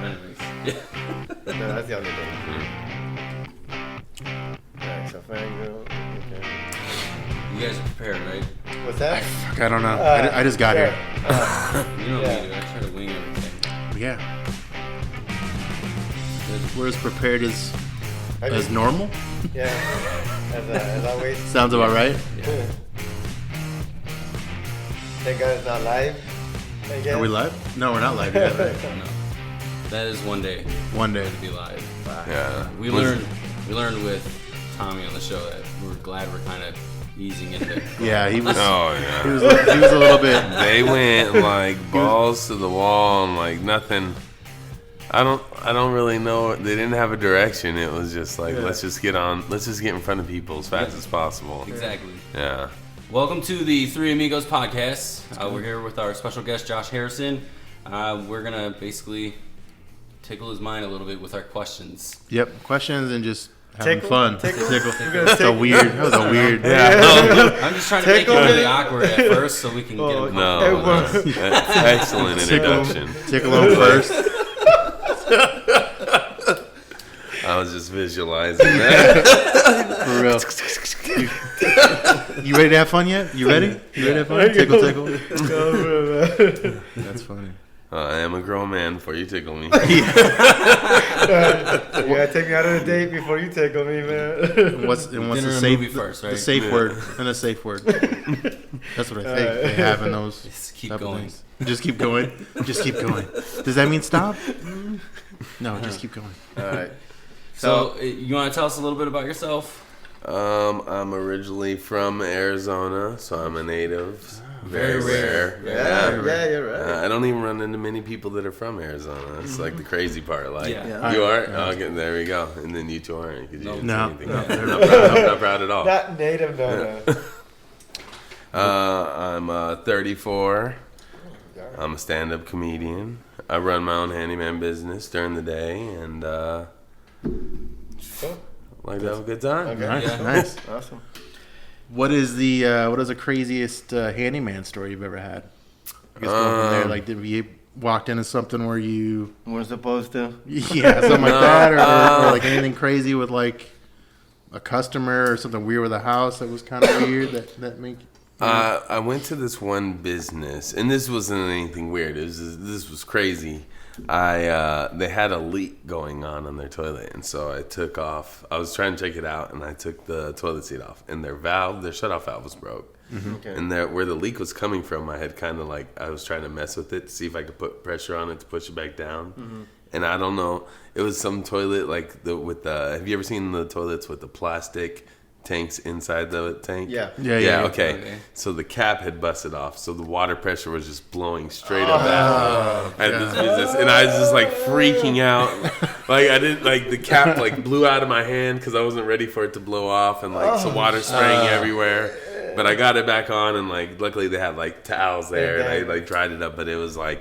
anyways. No, that's the only thing. Alright, so Fango. Okay. You guys are prepared, right? What's that? Fuck, I don't know. I just got here. You know Yeah. me, dude. I try to wing everything. Yeah. We're as prepared as I mean, normal. Yeah. As always. Sounds about right. Yeah. Thank God it's not live. I guess. Are we live? No, we're not live yet. Right? No. That is one day One day. to be live. Yeah. We learned with Tommy on the show that we're glad we're kind of easing into. Yeah, he was. Oh yeah. He was a little bit. They went like balls to the wall and like nothing. I don't really know. They didn't have a direction. It was just like let's just get in front of people as fast as possible. Exactly. Yeah. Welcome to the Three Amigos podcast. We're here with our special guest, Josh Harrison. We're going to basically tickle his mind a little bit with our questions. Yep. Questions and just having Tickle? fun. Tickle? That's a weird. That was a weird. I'm just trying to make it Tickle really me. awkward at first so we can get him No. comfortable with us. Excellent introduction. Tickle him first. I was just visualizing that. For real. You ready to have fun yet? You ready? You ready to have fun? Tickle, tickle. That's funny. I am a grown man before you tickle me. You gotta take me out on a date before you tickle me, man. What's the Dinner and safe movie first, right? The safe word and a safe word. That's what I think they have in those. Just keep type of going. things. Just keep going. Just keep going. Does that mean stop? No, just keep going. Alright. So, you want to tell us a little bit about yourself? I'm originally from Arizona, so I'm a native. Very rare. Yeah, you're right. I don't even run into many people that are from Arizona. It's like the crazy part. Like Yeah. you are. Yeah. Okay, there we go. And then you two aren't. 'Cause you didn't say No. anything. No. I'm not proud at all. Not native, no. I'm 34. I'm a stand-up comedian. I run my own handyman business during the day, and Cool. like to have a good time. Okay. Nice, Yeah. nice. Awesome. What is the craziest handyman story you've ever had? I guess going from there, like, did you walked into something where you, We're supposed to. yeah, something like that, or like anything crazy with like a customer or something weird with a house that was kind of weird that make. I went to this one business, and this wasn't anything weird. This was crazy. They had a leak going on their toilet, and so I took off. I was trying to check it out, and I took the toilet seat off, and their shutoff valve was broke. Okay. And where the leak was coming from, I had kind of like I was trying to mess with it to see if I could put pressure on it to push it back down. And I don't know, it was some toilet like have you ever seen the toilets with the plastic tanks inside the tank? Yeah. Yeah. Okay. So the cap had busted off, so the water pressure was just blowing straight up at this business, and I was just like freaking out. Like I didn't like the cap like blew out of my hand because I wasn't ready for it to blow off, and like some water spraying everywhere. But I got it back on, and like luckily they had like towels there, and I like dried it up. But it was like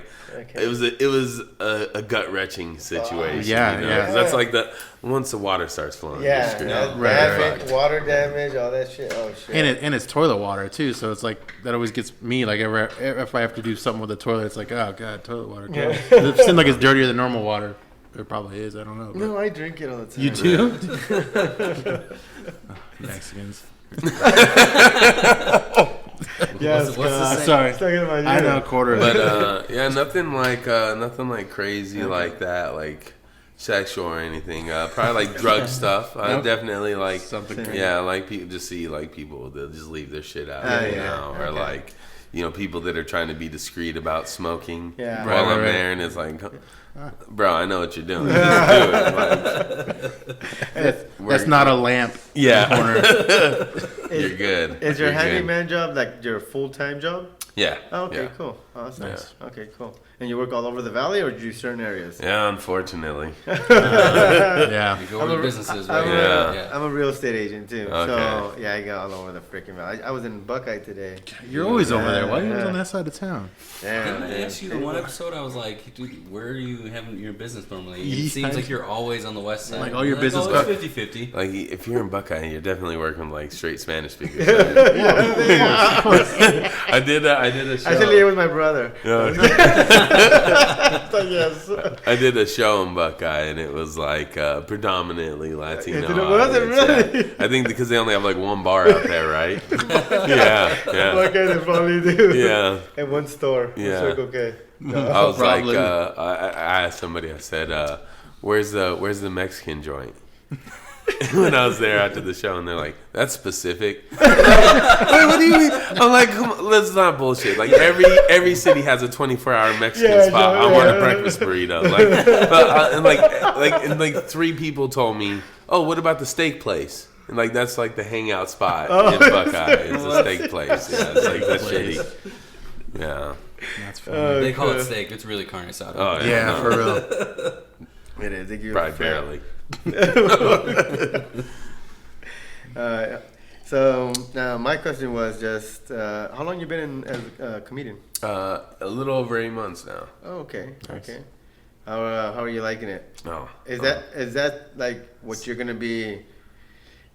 it was a gut wrenching situation. Yeah, you know? yeah. 'Cause that's like once the water starts flowing. you're Yeah, screwed. that's Right, damage, right. water damage, all that shit. Oh shit. And it's toilet water too, so it's like that always gets me. Like if I have to do something with the toilet, it's like, oh god, toilet water. Yeah. It seems like it's dirtier than normal water. It probably is. I don't know. but- No, I drink it all the time. You do? Mexicans. Yes, What's the God. saying? Sorry. Talking about you. I know quarter. But yeah, nothing like crazy like that, like sexual or anything. Probably like drug stuff. Nope. Definitely like Something crazy. Yeah, like people just see like people they'll just leave their shit out, or Okay. like people that are trying to be discreet about smoking. Yeah. while Right, I'm right. there, and it's like, bro, I know what you're doing. Just do it. Like, That's not a lamp. yeah, Corner. you're good. Is your You're good. handyman job like your full-time job? Yeah. Oh, okay, yeah. cool. Awesome. Nice. Okay, cool. And you work all over the valley, or do you do certain areas? Yeah, unfortunately. Yeah. You go I'm over a- businesses, I'm, right? Yeah. I'm a real estate agent too. So Okay. yeah, I got all over the freaking valley. I was in Buckeye today. You're always over there. Why are you always Yeah. on that side of town? Damn. Didn't I ask you the one episode? I was like, dude, where are you having your business normally? It Yeah. seems like you're always on the west side. Like, all your business Oh, go- it's 50-50. Like if you're in Buckeye, you're definitely working with like straight Spanish speakers. Of course. I did a show. Actually, it was my brother. Yeah. Yes. I did a show in Buckeye, and it was like predominantly Latino. Was it audience, really? yeah. I think because they only have like one bar out there, right? yeah. Okay, they probably do. Yeah. And one store. Yeah. Circle K. I was Probably. like, I asked somebody, I said, where's the Mexican joint? When I was there after the show, and they're like, that's specific. Wait, what do you mean? I'm like, come on, let's not bullshit. Like every city has a 24-hour Mexican spot. I want a breakfast burrito. And like 3 people told me, oh, what about the steak place? And like that's like the hangout spot in Buckeye. It's a steak place. Yeah, it's like that's shitty. Yeah. That's funny. They call it steak. It's really carne asada. Oh Yeah, for real. It is. They give you Probably fat. barely. So now my question was just how long you been as a comedian? A little over 8 months now. Oh, okay. Nice. Okay. How are you liking it? No. Is that like what you're gonna be?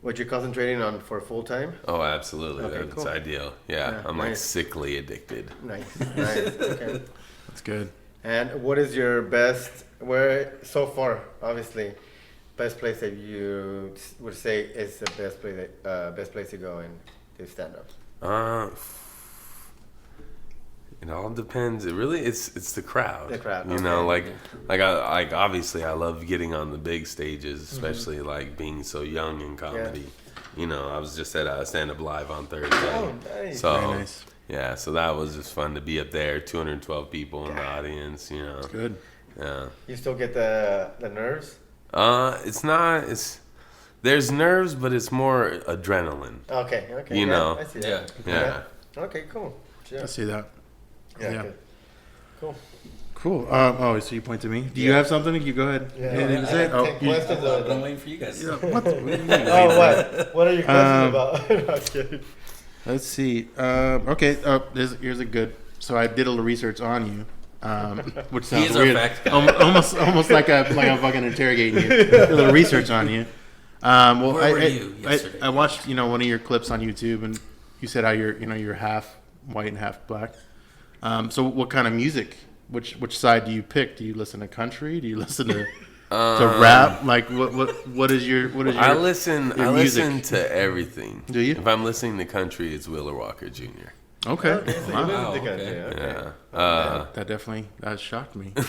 What you're concentrating on for full time? Oh, absolutely. Okay, That's cool. ideal. Yeah, Yeah, I'm like nice. sickly addicted. Nice. Okay. That's good. And what is your best? Where so far, obviously, best place that you would say is the best place to go and do stand up? It all depends. It really it's the crowd. The crowd, You know, okay. like obviously I love getting on the big stages, especially like being so young in comedy. You know, I was just at Stand Up Live on Thursday. Oh, nice. So Very nice. yeah, so that was just fun to be up there. 212 people in the audience. You know. Good. Yeah. You still get the nerves? It's not. There's nerves, but it's more adrenaline. Okay. You yeah, know. I see Yeah. that. Yeah. Okay. Cool. Yeah. I see that. Yeah. Yeah. Good. Cool. Cool. Oh, so you point to me. Do you have something? You go ahead. Yeah. Anything to I say? have 10 questions. I've been waiting for you guys. What? What do you mean? Oh, what? What are your questions Um, about? No, I'm kidding. Let's see. Okay. Here's a good. So I did a little research on you, which He sounds is our weird. fact guy. Almost like I'm fucking interrogating you. Did a little research on you. Well, Where were you I yesterday? I watched one of your clips on YouTube, and you said how you're half white and half black. So what kind of music? Which side do you pick? Do you listen to country? Do you listen to rap? Like what is your I listen your music? to everything. Do you? If I'm listening to country, it's Wheeler Walker Jr. Okay. So you Wow. live in Wow, the country, okay. okay. Yeah. That shocked me. Well,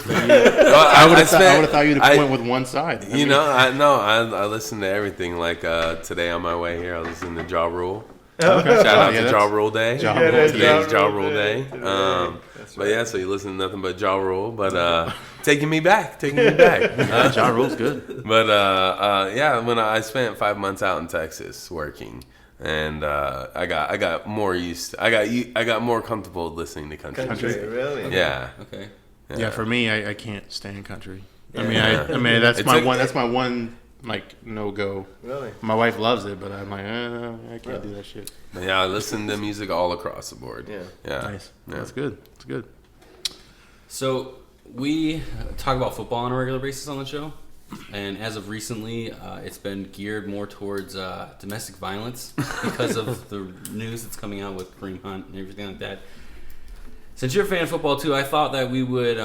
I would have spent- thought you'd I- have went with one side. I listen to everything. Like today on my way here, I listened to Ja Rule. Okay. Shout out Yeah, to that's- Ja Rule Day. Ja Yeah, that's Today's Ja Ja Rule Rule Day. Day. That's But yeah, so you listen to nothing but Ja Rule. But taking me back. Ja Rule's good. But yeah, when I spent 5 months out in Texas working, and I got more used. I got more comfortable listening to country. Country, music. really? Yeah. Okay. Yeah, for me, I can't stand country. I mean, Yeah. I mean that's It's my like- one. That's my one no go. Really? My wife loves it, but I'm like, I can't do that shit. But yeah, I listen to music all across the board. Yeah. Yeah. Nice. Yeah. That's good. That's good. So we talk about football on a regular basis on the show, and as of recently, it's been geared more towards domestic violence because of the news that's coming out with Kareem Hunt and everything like that. Since you're a fan of football too, I thought that we would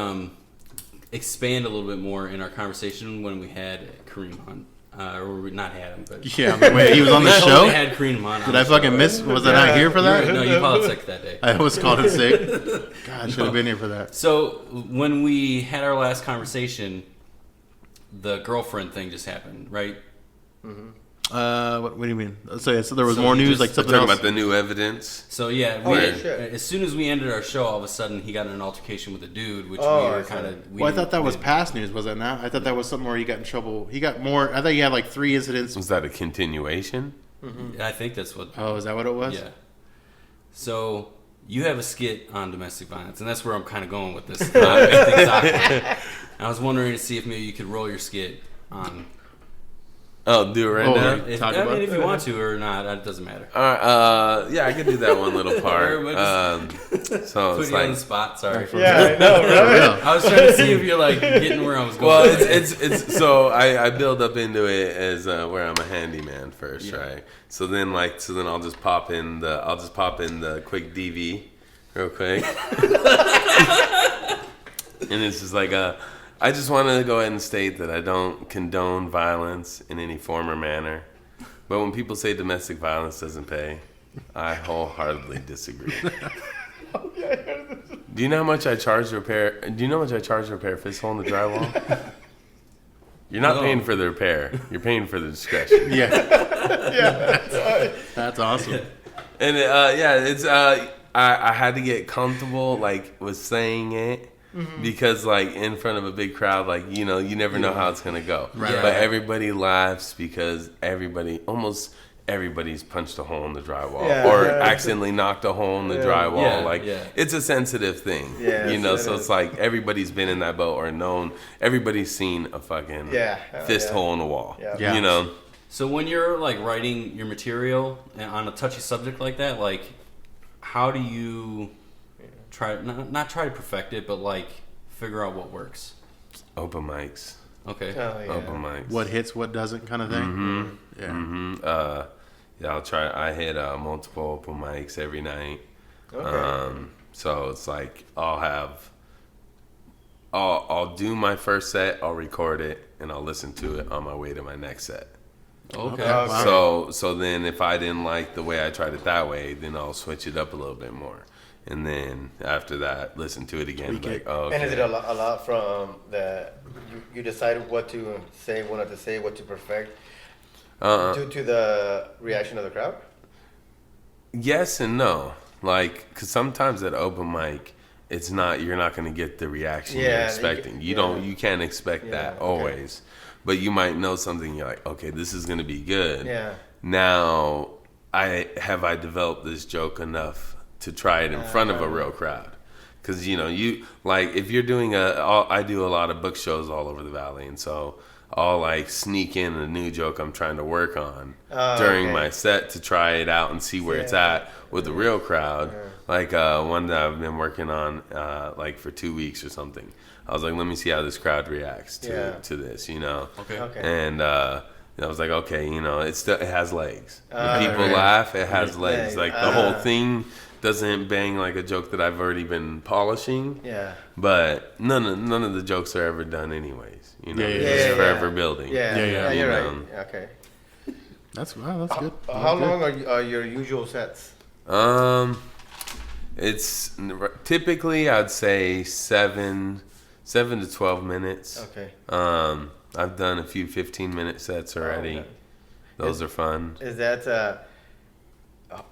expand a little bit more in our conversation when we had Kareem Hunt, or we not had him, but Yeah. I mean, wait, he was on the we show. totally had Kareem Hunt. Did I fucking miss? Was I not here for that? No, you called it sick that day. I almost called in sick. God, I should have been here for that. So when we had our last conversation, the girlfriend thing just happened, right? What do you mean? So there was So more he news, just- like We're something talking else. about the new evidence. So yeah, Oh, we, yeah, shit. as soon as we ended our show, all of a sudden he got in an altercation with a dude, which Oh, we I were see. kind of. Well, I thought that was past news, was it not? I thought that was something where he got in trouble. He got more. I thought he had like 3 incidents. Was that a continuation? I think that's what. Oh, is that what it was? Yeah. So you have a skit on domestic violence, and that's where I'm kind of going with this. Things awkward. I was wondering to see if maybe you could roll your skit on. Oh, do it right Oh, now. yeah. If, Talk I about mean, it. if you want to or not, it doesn't matter. All right. Yeah, I could do that one little part. Everybody So Put it's you on the like, spot. Sorry. Yeah, I know, right? I was trying to see if you're like getting where I was going. well, it's so I build up into it as where I'm a handyman first, Yeah. right? So then I'll just pop in the quick DV real quick. And it's just like I just want to go ahead and state that I don't condone violence in any form or manner. But when people say domestic violence doesn't pay, I wholeheartedly disagree. Do you know how much I charge to repair? Do you know how much I charge to repair a fist hole in the drywall? You're not paying for the repair. You're paying for the discretion. Yeah, Yeah. that's awesome. And it's I had to get comfortable like with saying it because like in front of a big crowd, like you never know how it's gonna go. Right. Yeah. But everybody laughs because almost everybody's punched a hole in the drywall Yeah. or Yeah. accidentally knocked a hole in the Yeah. drywall. Yeah, Like yeah. it's a sensitive thing. Yeah, So it it's is. like everybody's been in that boat or known. Everybody's seen a fucking Yeah. fist Yeah. hole in the wall. Yeah. Yeah. So when you're like writing your material and on a touchy subject like that, like how do you try not try to perfect it, but like figure out what works? Open mics. Okay. Oh, yeah. Open mics. What hits, what doesn't, kind of thing. Yeah. Yeah, I'll try. I hit multiple open mics every night. Okay. So it's like I'll do my first set, I'll record it, and I'll listen to it on my way to my next set. Okay. Wow. So then if I didn't like the way I tried it that way, then I'll switch it up a little bit more. And then after that, listen to it again. Tweak Like, it. oh, okay. And is it a lot from you decide what to say, what not to say, what to perfect due to the reaction of the crowd? Yes and no. Like, cause sometimes at open mic, you're not going to get the reaction you're Yeah, expecting. You can't expect that okay. always. But you might know something. You're like, okay, this is going to be good. Yeah. Now, I developed this joke enough to try it in front of a real crowd. Because, you like, if you're doing I do a lot of book shows all over the valley. And so I'll like sneak in a new joke I'm trying to work on during okay. my set to try it out and see where it's at with the real crowd. Like one that I've been working on like for 2 weeks or something. I was like, let me see how this crowd reacts to this, Okay. Okay. And I was like, okay, it has legs. When people right. laugh, it has legs. Like the whole Ah. thing doesn't bang like a joke that I've already been polishing. Yeah. But none of the jokes are ever done anyways. Yeah, They're yeah, just yeah. forever building. Yeah. Yeah. You're You right. Okay. That's good. How long are your usual sets? It's typically I'd say 7 to 12 minutes. Okay. I've done a few 15-minute sets already. okay. Those are fun.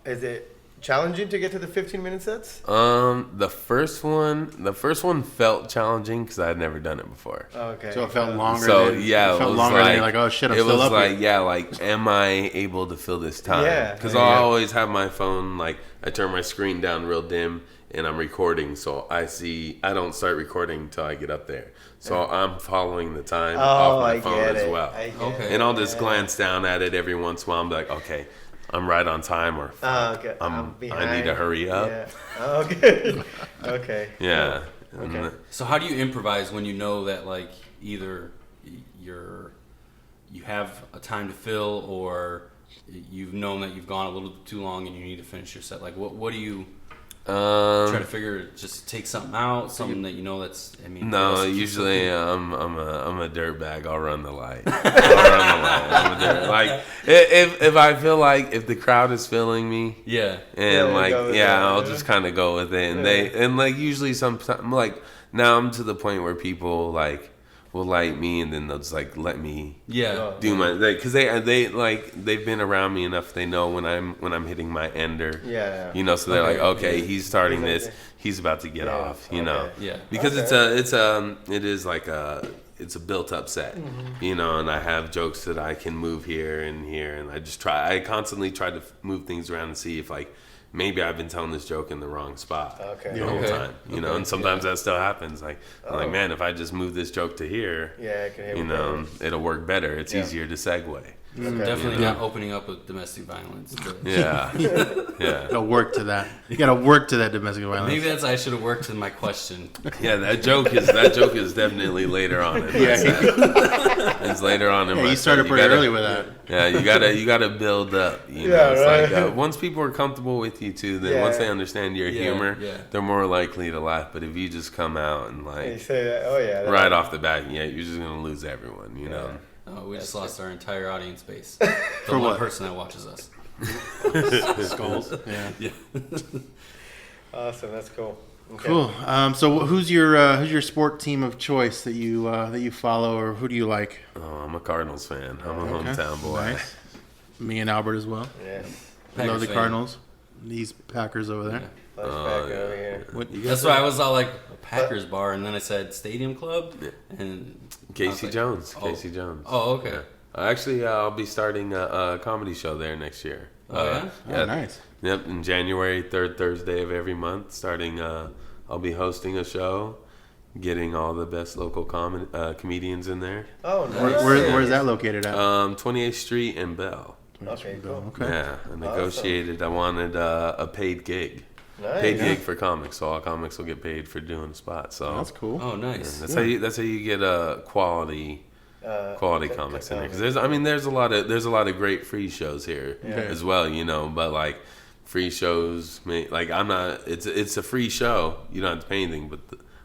Is it challenging to get to the 15-minute sets? The first one felt challenging because I had never done it before. Okay. So it felt longer. So than, yeah, it it felt was longer like, than you're like, oh shit, I'm it still was up like here. yeah, like am I able to fill this time? Yeah. Because Yeah. I always have my phone like I turn my screen down real dim and I'm recording, so I don't start recording until I get up there. So I'm following the time off my phone as well. Okay. And I'll just glance down at it every once in a while and be like, okay, I'm right on time or Okay. I need to hurry up. Yeah. Okay. Okay. Yeah. And Okay. So how do you improvise when you know that like either you have a time to fill or you've known that you've gone a little too long and you need to finish your set? Like what do you try to figure? Just take something out, something that you know that's. I mean, No, that's- usually I'm a dirtbag. I'll run the light. I'm a dirt. Like if I feel like if the crowd is feeling me, Yeah. and Yeah, like go with yeah, that, I'll yeah. just kind of go with it. And like usually sometimes like now I'm to the point where people like will like me and then they'll just like let me Yeah. do my because they like they've been around me enough. They know when I'm hitting my ender. Yeah. So they're Okay, like, okay, yeah. he's starting He's like this. this. He's about to get Yeah, off. okay. Yeah. Because Okay. it is like it's a built up set, and I have jokes that I can move here, and I constantly try to move things around and see if like maybe I've been telling this joke in the wrong spot Okay. the whole Okay. time, Okay. and sometimes that still happens. Like I'm like, Oh. man, if I just move this joke to here, Yeah. I can hear it'll work better. It's Yeah. easier to segue. Okay. Definitely Yeah. not opening up with domestic violence. but- Yeah, yeah. You gotta work to that. You gotta work to that domestic violence. Maybe that's I should have worked in my question. Yeah, that joke is definitely later on in my set. It's later on in my Yeah, you started set. pretty gotta- early with that. Yeah, you gotta build up. You know, Yeah, it's right. like once people are comfortable with you too, then Yeah. once they understand your Yeah, humor, yeah. they're more likely to laugh. But if you just come out and You like say that. Oh yeah. that- right off the bat, yeah, you're just gonna lose everyone. You know. Oh, we just lost our entire audience base. For The one what? person that watches us. Skulls. Yeah. Yeah. Awesome. That's cool. Okay. Cool. So who's your sport team of choice that you follow, or who do you like? Oh, I'm a Cardinals fan. I'm a Okay. hometown boy. Nice. Me and Albert as well. Yes. I love Packers the fan. Cardinals. These Packers over there. Let's Oh, back yeah. over here. What you That's guys? why I was all like a Packers bar, and then I said Stadium Club, and I Casey was like, Jones. oh. Casey Jones. Oh, okay. Yeah. Actually, I'll be starting a comedy show there next year. Oh, yeah? Oh, nice. Yep, in January, third Thursday of every month. Starting, I'll be hosting a show, getting all the best local comedians in there. Oh, nice. Where's that located at? 28th Street and Bell. Okay, cool. Okay. Yeah, I negotiated. I wanted a paid gig. Nice. Paid gig for comics, so all comics will get paid for doing a spot. So That's cool. Oh, nice. that's how you get a quality comics in there. Because there's a lot of great free shows here Okay. as well, you know. But like free shows, like I'm not. It's a free show. You don't have to pay anything, but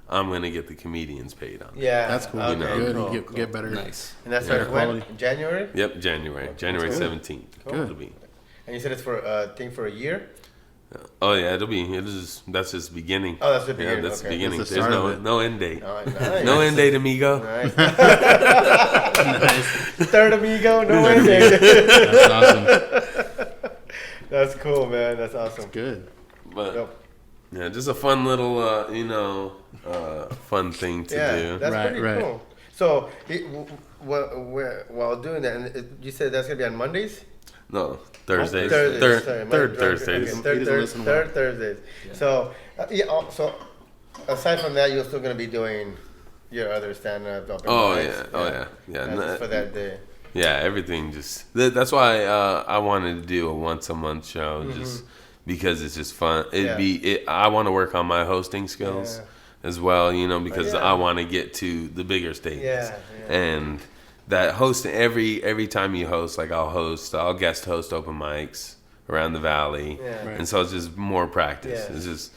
I'm gonna get the comedians paid on it. Yeah. That's cool. Okay, You know. Good. cool, You cool. get better. Nice. And that better starts when? quality. January? Yep, January Good. 17th. Good. It'll be. And you said it's for a thing for a year? Oh yeah, that's just beginning. Oh, that's the beginning, Yeah, that's okay. the beginning. That's the There's start of it. no end date. Oh, nice. No end date, amigo. Nice. Nice. Third amigo, no ending. That's awesome. That's cool, man. That's awesome. Good. But Dope. yeah, just a fun little, fun thing to Yeah, do. that's Right, pretty right. cool. So, while doing that, and you said that's gonna be on Mondays? No, Thursdays. Thursdays. Sorry, Third my- Thursdays. Okay, He doesn't listen well. third Thursdays. Yeah. So, so aside from that, you're still gonna be doing your other stand-up. open Oh mics. yeah, oh yeah, yeah. That's just for that day. Yeah, everything just. That's why I wanted to do a once a month show, just because it's just fun. I want to work on my hosting skills as well, you know, because yeah. I want to get to the bigger stages. Yeah, yeah. And that hosting every time you host, like I'll guest host open mics around the valley, Yeah. Right. and so it's just more practice. Yeah. It's just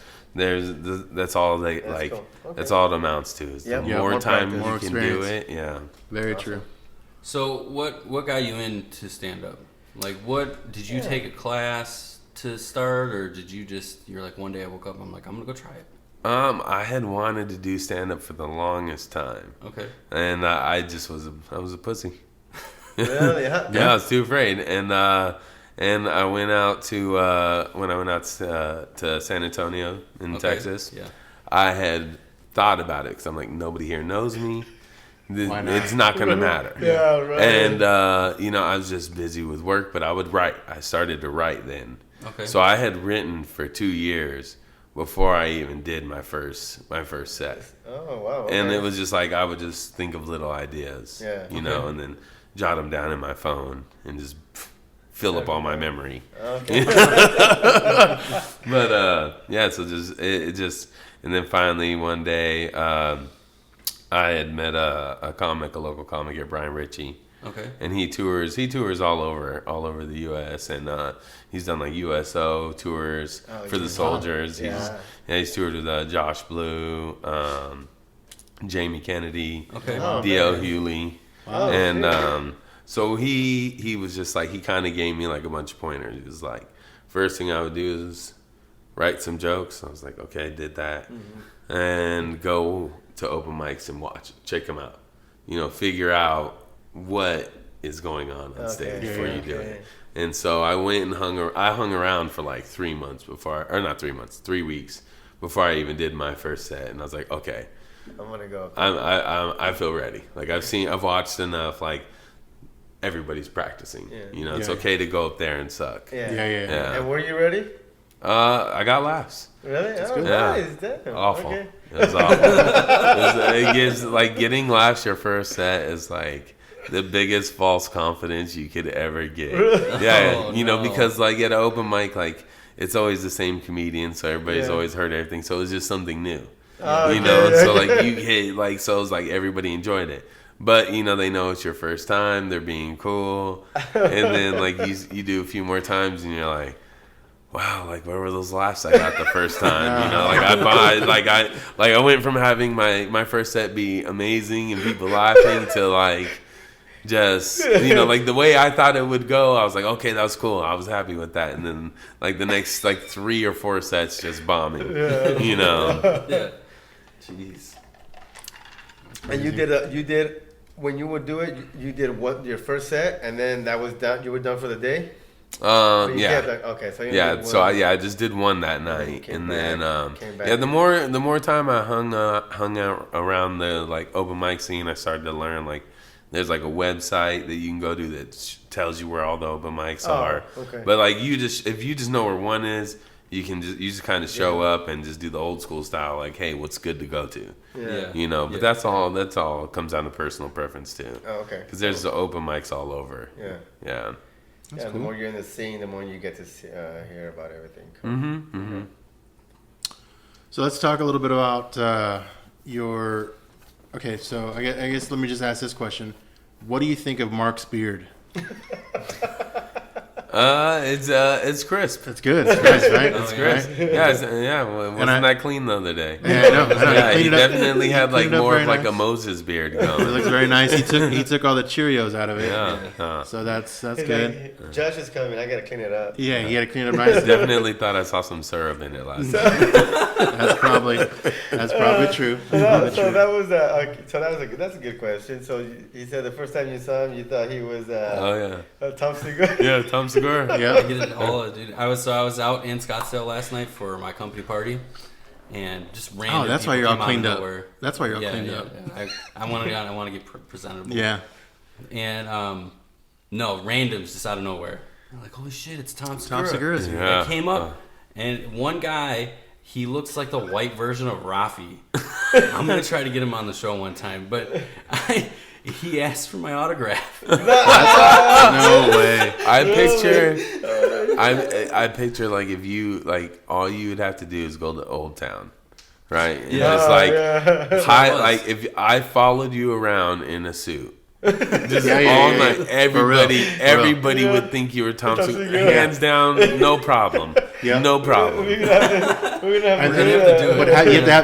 that's all they That's like. cool. Okay. That's all it amounts to. Is Yep. the Yeah, more more time practice, you more can do experience. it, yeah. Very true. So what got you into stand up? Like, what did you take a class to start, or did you're like one day I woke up, I'm like, I'm gonna go try it. I had wanted to do stand up for the longest time, Okay. and I was a pussy. Really? Huh? Yeah, I was too afraid, and I went out to to San Antonio in Okay. Texas. Yeah. I had thought about it because I'm like, nobody here knows me. Why not? It's not gonna matter. Yeah, right. And I was just busy with work, but I would write. I started to write then. Okay. So I had written for 2 years before I even did my first set. Oh, wow. And okay. it was just like I would just think of little ideas, Yeah. you know, and then jot them down in my phone and just fill up all my memory. Okay. But yeah, so it just, and then finally one day I had met a local comic here, Brian Ritchie. Okay. And he tours all over the U.S. and he's done like USO tours Oh, for the yeah. soldiers. Yeah. He's toured with Josh Blue, Jamie Kennedy, Okay. Oh, D.L. man. Hewley, Oh, and shit. so he was just like, he kind of gave me like a bunch of pointers. He was like, first thing I would do is write some jokes. I was like, okay, I did that, and go to open mics and check them out. You know, figure out what is going on stage before you do it. And so I went and hung around for like 3 months 3 weeks before I even did my first set. And I was like, okay, I'm gonna go. I feel ready. Like I've watched enough. Like everybody's practicing. Yeah. You know, it's Yeah. okay to go up there and suck. Yeah. Yeah. And were you ready? I got laughs. Really? Oh, good. nice. Damn. Awful. Okay. It was awful. It gives like getting laughs your first set is like the biggest false confidence you could ever get. Yeah, Oh, you know, no. because like at an open mic, like it's always the same comedian, so everybody's Yeah. always heard everything. So it's just something new. Oh, You know, okay. so like you hit like so it's like everybody enjoyed it. But you know, they know it's your first time. They're being cool, and then like you do a few more times, and you're like, wow, like where were those laughs I got the first time? You know, like I went from having my first set be amazing and people laughing to like just, you know, like the way I thought it would go. I was like, okay, that was cool. I was happy with that. And then like the next like 3 or 4 sets just bombing. You know. Yeah. Jeez. And you did when you would do it. You did what your first set, and then that was done. You were done for the day. You Yeah. kept, okay, so you Yeah, did so one. I just did one that night, Came and back, then came back. yeah, the more time I hung out around the like open mic scene, I started to learn like there's like a website that you can go to that tells you where all the open mics are. Okay. But like if you just know where one is, you just kind of show up and just do the old school style, like, hey, what's good to go to, Yeah. you know. But that's all comes down to personal preference too, Oh, okay. because there's the open mics all over. Yeah. Yeah. Yeah, the more you're in the scene, the more you get to see, hear about everything. Cool. Mm-hmm. So let's talk a little bit about your. Okay, so I guess let me just ask this question: what do you think of Mark's beard? It's crisp. That's good. It's nice, right? It's Crisp. Yeah, well, it wasn't that clean the other day. Yeah, I know. Yeah, he Cleaned it up. definitely had like Cleaned it up more very of like nice. a Moses beard It going. looks very nice. He took all the Cheerios out of it. Yeah. So that's Hey, good. like, Josh is coming. I gotta clean it up. Yeah, he had to clean it up nice. Definitely thought I saw some syrup in it last night. That's probably true. So that was that's a good question. So he said the first time you saw him, you thought he was Oh Tom Segura. yeah. Yeah, Tom Segura. I Yeah. get it all, dude. I was out in Scottsdale last night for my company party, and just random. Oh, that's why people you're all came out of cleaned up. nowhere. That's why you're all Yeah, cleaned yeah, up. yeah. I want to get presentable. Yeah. And no, randoms just out of nowhere. I'm like, holy shit, it's Tom Segura. Tom Segura's here. Yeah. I came up, and one guy, he looks like the white version of Rafi. I'm gonna try to get him on the show one time, but he asked for my autograph. No way. I picture like if you like all you would have to do is go to Old Town, right? And Yeah. just like it was. like if I followed you around in a suit. Just Yeah, all yeah, night, yeah. everybody Yeah. would think you were Tom Tom Segura. Segura. Hands down, no problem. Yeah. No problem. We're gonna have to And We're then gonna have to do it. But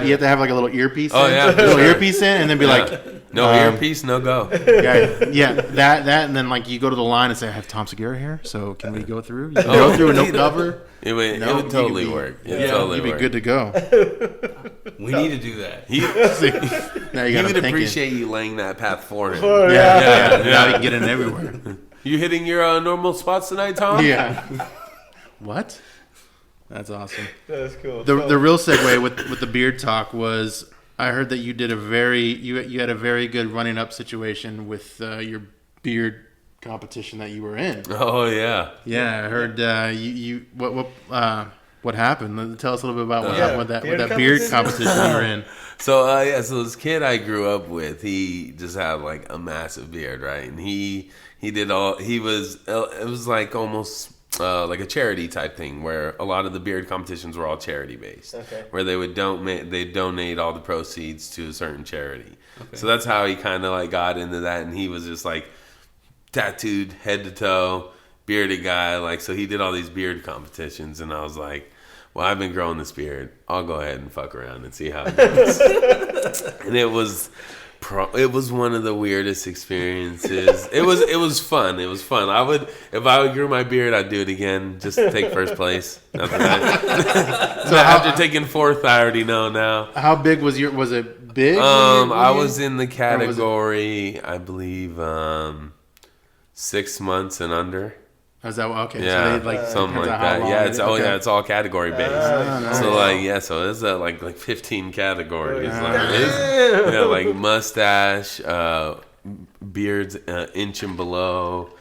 you have to have like a little earpiece. Oh, in, yeah, a little sure. earpiece in, and then be like, No earpiece, no go. yeah, that, and then like you go to the line and say, I have Tom Segura here, so can we go through? You can go through a no cover. It would, No, it would totally you could be- work. It Yeah, would totally You'd be work. good to go. We need to do that. He, Now you he got would to think. appreciate you laying that path for him. Yeah, Yeah, Now yeah. you can get in everywhere. You hitting your normal spots tonight, Tom? Yeah. What? That's awesome. That's cool. The real segue with the beard talk was I heard that you did you had a very good running up situation with your beard competition that you were in. Oh yeah. Yeah, I heard what happened. Tell us a little bit about what that beard beard competition? competition you were in. So this kid I grew up with, he just had like a massive beard, right? And it was like almost like a charity type thing where a lot of the beard competitions were all charity based. Okay. Where they would donate all the proceeds to a certain charity. Okay. So that's how he kind of like got into that, and he was just like tattooed head to toe, bearded guy, like, so he did all these beard competitions, and I was like, well, I've been growing this beard, I'll go ahead and fuck around and see how it goes. And it was one of the weirdest experiences. It was fun. If I would grow my beard, I'd do it again, just to take first place. After that. So after taking fourth, I already know now. How big was it big? I was in the category, I believe, 6 months and under. Is that okay? Yeah, so they, something like depends on how that. long Yeah, it it's is. Okay. it's all category based. nice. So it's like 15 categories. Damn. Like mustache, beards, inch and below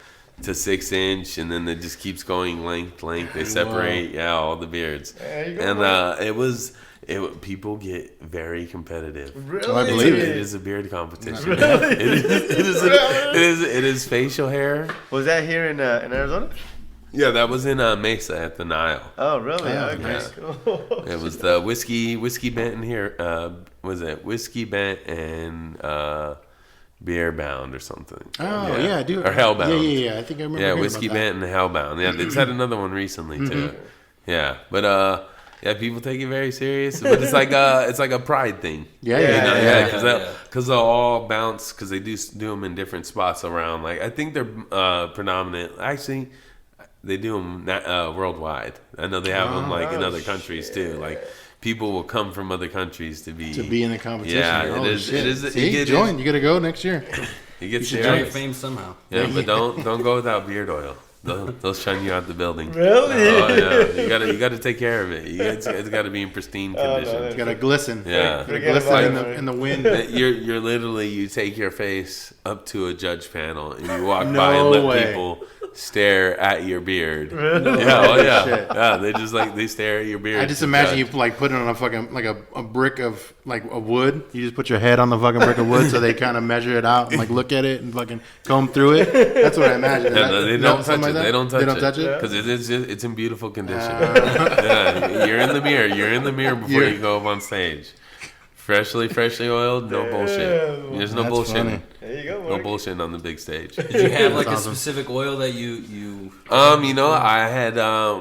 to 6 inch, and then it just keeps going length. They separate. Yeah, all the beards. There you go, And man. people get very competitive. Really? I believe It is a beard competition. It is facial hair. Was that here in Arizona? Yeah, that was in Mesa at the Nile. Oh, really? Yeah, Okay. nice. Cool. It was the whiskey bent in here. Was it whiskey bent and Beer Bound or something. Oh yeah, I do. Or Hellbound. Yeah. I think I remember. Yeah, hearing Whiskey about that. Bent and Hellbound. Yeah, they just had another one recently too. Yeah, but yeah, people take it very serious, but it's like a pride thing. Yeah, You know, yeah. because they'll all bounce because they do them in different spots around. Like I think they're predominant. Actually, they do them worldwide. I know they have them like in other countries too. Like people will come from other countries to be in the competition. Yeah, Oh, it is. shit. It is. See, join. You got to go next year. It gets Enjoy serious. your fame somehow. Yeah, but don't go without beard oil. They'll shun you out the building. Really? Oh yeah, you got to take care of it. It's got to be in pristine condition. It's got to glisten. Yeah. Gotta Forget glisten about it. in the wind. You're literally you take your face up to a judge panel and you walk No by and let way. people stare at your beard. Really? Yeah, oh yeah, Shit. yeah. They just they stare at your beard. I just to imagine judge. you like putting on a fucking like a brick of like a wood. You just put your head on the fucking brick of wood so they kind of measure it out and like look at it and fucking comb through it. That's what I imagine. Yeah, no, they don't touch Something it. like They that? don't touch They don't it. touch it. Because it's in beautiful condition. Yeah, you're in the mirror. You're in the mirror before Yeah. you go up on stage. Freshly oiled, no bullshit. There's no That's bullshit. funny. There you go, No Mark. bullshit on the big stage. Did you have like That's a awesome. specific oil that you? You know, I had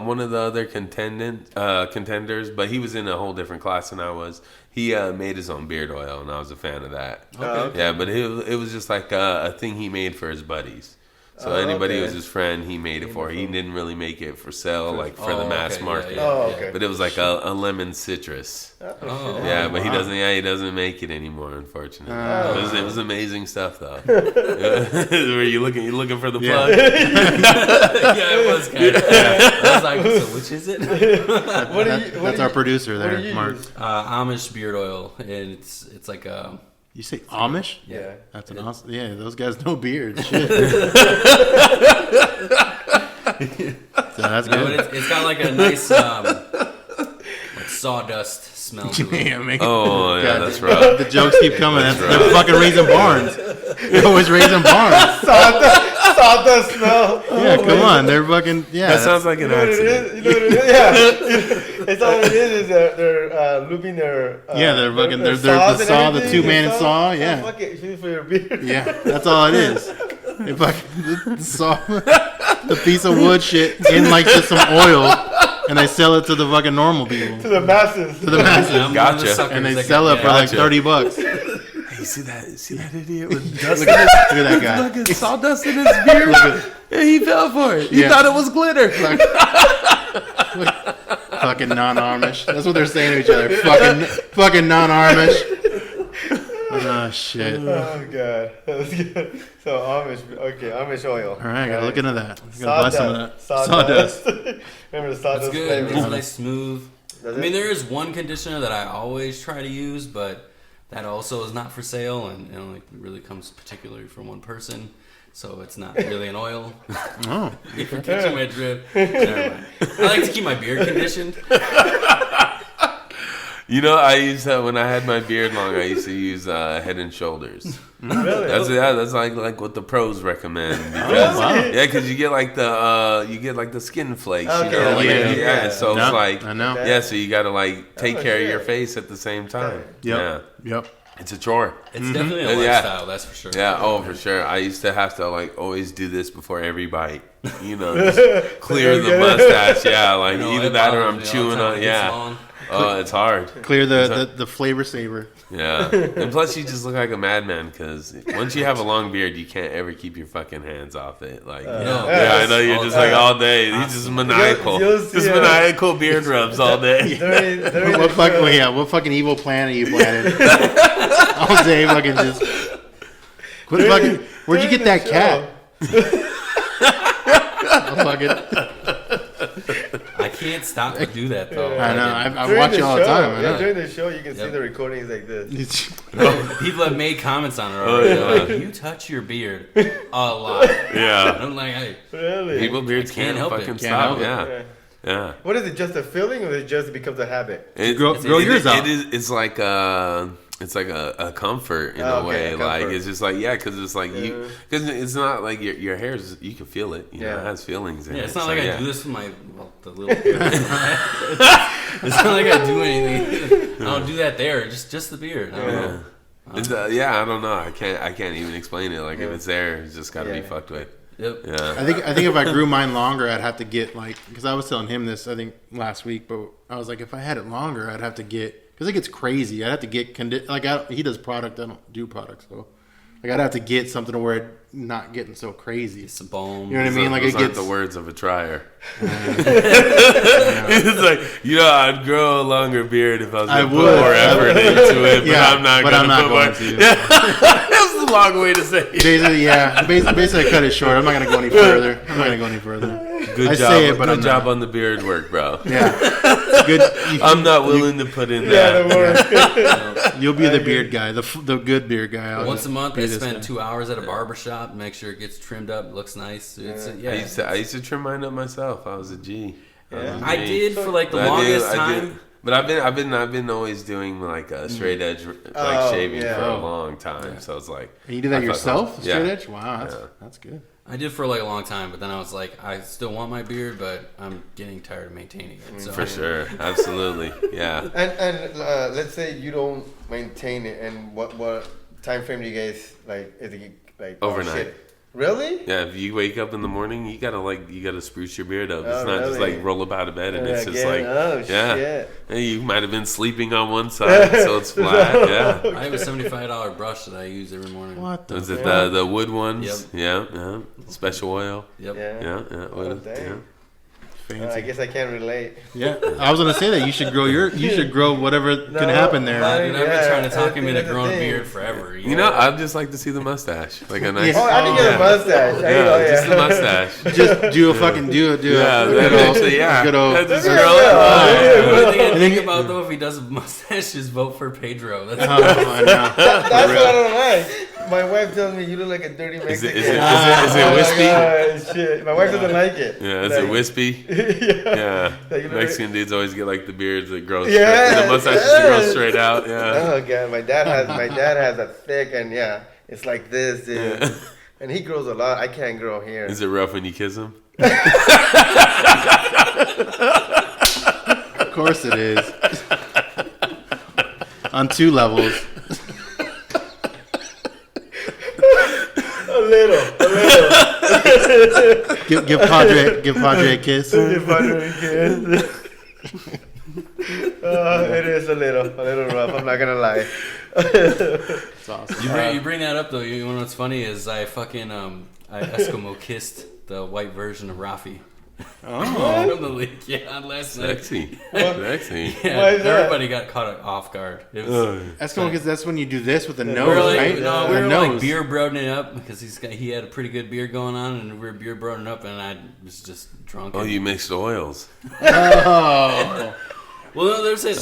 one of the other contenders, but he was in a whole different class than I was. He made his own beard oil, and I was a fan of that. Okay. Yeah, but it was just like a thing he made for his buddies. So anybody who was his friend, he made it for. He didn't really make it for sale, like for the mass okay, market. yeah, Oh, okay. But it was like a lemon citrus. Oh, Yeah, but he doesn't. Yeah, he doesn't make it anymore, unfortunately. It was amazing stuff, though. Were you looking for the plug? yeah, it was kind of. I was like, so which is it? What do you? What That's do our you, producer what do there, you Mark. use? Amish beard oil, and it's like a. You say Amish? Yeah. That's an awesome. Yeah, those guys know beards. Shit. So that's No, good. it's got like a nice like sawdust smell to it. Yeah, make it- Oh, yeah, God, that's rough. The jokes keep coming. They're fucking raising barns. They're always raising barns. Sawdust smell. Yeah, come on. They're fucking. Yeah. That sounds like You an know what it accident. is? You know what it is? Yeah. It's all it is they're looping their. Yeah, they're fucking. They're saws the and saw, the everything. 2-man saw. Oh, Yeah. fuck it. Use it for your beard. Yeah, that's all it is. They fucking the saw the piece of wood shit in like just some oil, and they sell it to the fucking normal people, To the masses. to the masses, I'm one of the Gotcha. suckers and they that sell can- it for like Gotcha. $30. Hey, see that idiot with dust Look at that guy. fucking sawdust in his beard? And he fell for it. He Yeah. thought it was glitter. Fucking non-Amish. That's what they're saying to each other. Fucking non-Amish. Oh shit. All Oh god, that's good. So Amish, okay, Amish oil. right, gotta look into that. Gotta buy some of that. Sawdust. Remember the sawdust It's good. It's flavor? nice, smooth. Does I mean, it? there is one conditioner that I always try to use, but that also is not for sale, and it only really comes particularly from one person, so it's not really an oil. Oh, If you're catching my drift, never mind. I like to keep my beard conditioned. You know, I used to, when I had my beard long, I used to use Head and Shoulders. Really? That's like what the pros recommend because wow. yeah, because you get like the skin flakes. Okay, You know? yeah, yeah. So No, it's like I know. yeah, so you got to like take Oh, care of shit. your face at the same time. Yep. Yeah, Yep. it's a chore. It's definitely a Yeah. lifestyle, that's for sure. Yeah, oh for sure. I used to have to like always do this before every bite. You know, just clear the mustache. Yeah, like You know, either it that or I'm bothers me all the chewing time. on. It gets Yeah. long. Oh, it's hard. Clear the flavor saver. Yeah, and plus you just look like a madman because once you have a long beard, you can't ever keep your fucking hands off it. Like, No. yeah, I know you're all just the like time. all day. He's just maniacal, You'll see, just maniacal beard rubs all day. During What the fuck? show, Yeah, what fucking evil plan are you planning? All day, fucking just. Quit fucking. Where'd you during get the that show, cat? I'll fucking. I can't stop to do that, though. I know. I during watch the you all the show, time. I Yeah, know. during the show, you can see Yep. the recordings like this. People have made comments on it already. They're like, you touch your beard a lot. Yeah, I'm like, hey, Really? people beards Can't can't help it. fucking Can't stop. help it. Yeah, yeah. What is it? Just a feeling, or it just becomes a habit? Grow yours out. It's like a comfort in Oh, a okay, way. a Like comfort. it's just like because it's like you because it's not like your hair's you can feel it. You know, Yeah. it has feelings in yeah, it. it's not So, like I yeah. do this with my, the little beard. It's not like I do anything. I don't do that there, just the beard. I don't know. Yeah, I don't know. I can't even explain it. Like if it's there, it's just got to be fucked with. Yep. Yeah. I think if I grew mine longer, I'd have to get like, because I was telling him this I think last week, but I was like, if I had it longer, I'd have to get, because it gets crazy. I'd have to get he does product, I don't do product, so like I'd have to get something to where it not getting so crazy. It's a bone. You know what I mean? Like Those it aren't gets the words of a trier. It's like, I'd grow a longer beard if I was going to put would. more effort into it, but I'm not going to. That's the long way to say it. Basically, I cut it short. I'm not gonna go any further. Good I job. say it, but good I'm job not. on the beard work, bro. Yeah, good. I'm not willing to put in that. You'll be the beard guy, the good beard guy. I'll Once a just month, be I this spend guy. 2 hours at a barber shop, make sure it gets trimmed up, looks nice. I used to trim mine up myself. I was a G. I did for like the But longest time. But I've been always doing like a straight edge shaving yeah. for a long time. So it's like, And you do that I thought yourself, that- straight yeah. edge? Wow, that's good. I did for like a long time, but then I was like, I still want my beard, but I'm getting tired of maintaining it. So For sure, absolutely, yeah. And let's say you don't maintain it, and what time frame do you guys like? Is it like Overnight. shit. Really? Yeah, if you wake up in the morning, you gotta spruce your beard up. It's Oh, not just really? like roll up out of bed and it's just Again? like, Oh, yeah. shit. Hey, you might have been sleeping on one side, so it's flat. Yeah. I have a $75 brush that I use every morning. What the? Was it the wood ones? Yep. Yeah. Special oil. Yep. Yeah. Yeah. Oh, Wood, dang. yeah. I guess I can't relate. Yeah, I was gonna say that you should grow whatever can happen there. Dude, I've been trying to talk I him think into that's growing the a thing. beard forever. You know, I'd just like to see the mustache, like a nice. Oh, I didn't get a mustache. Just the mustache. Just do a fucking do it. Yeah, a that good old- actually, yeah. a good old- Just Yeah. curl it. Yeah. The only thing I And think then- about though, if he does a mustache, is vote for Pedro. That's Oh, I know. That's what I don't like. My wife tells me you look like a dirty Mexican. Is it Oh, wispy? shit. My wife doesn't like it. Yeah, is Like, it wispy? Yeah. Yeah. Like, you know, Mexican dudes always get like the beards that grow Yeah, straight. The mustaches that grow straight out. Yeah. Oh god, my dad has a thick and it's like this, dude. Yeah. And he grows a lot. I can't grow here. Is it rough when you kiss him? Of course it is. On 2 levels. A little. Give Padre a kiss. If I don't kiss. It is a little rough. I'm not gonna lie. It's awesome. you bring that up though. You know what's funny is I fucking I Eskimo kissed the white version of Rafi. Oh. From the league, yeah, last night. Sexy. Sexy. Yeah, Why is that? everybody got caught off guard. It was, Eskimo, because that's when you do this with the we nose, were like, right? no, we The were nose. like beer broadening up because he had a pretty good beard going on, and we were beer broadening up, and I was just drunk. Oh, and- you mixed oils. Oh. Well, no, there's a What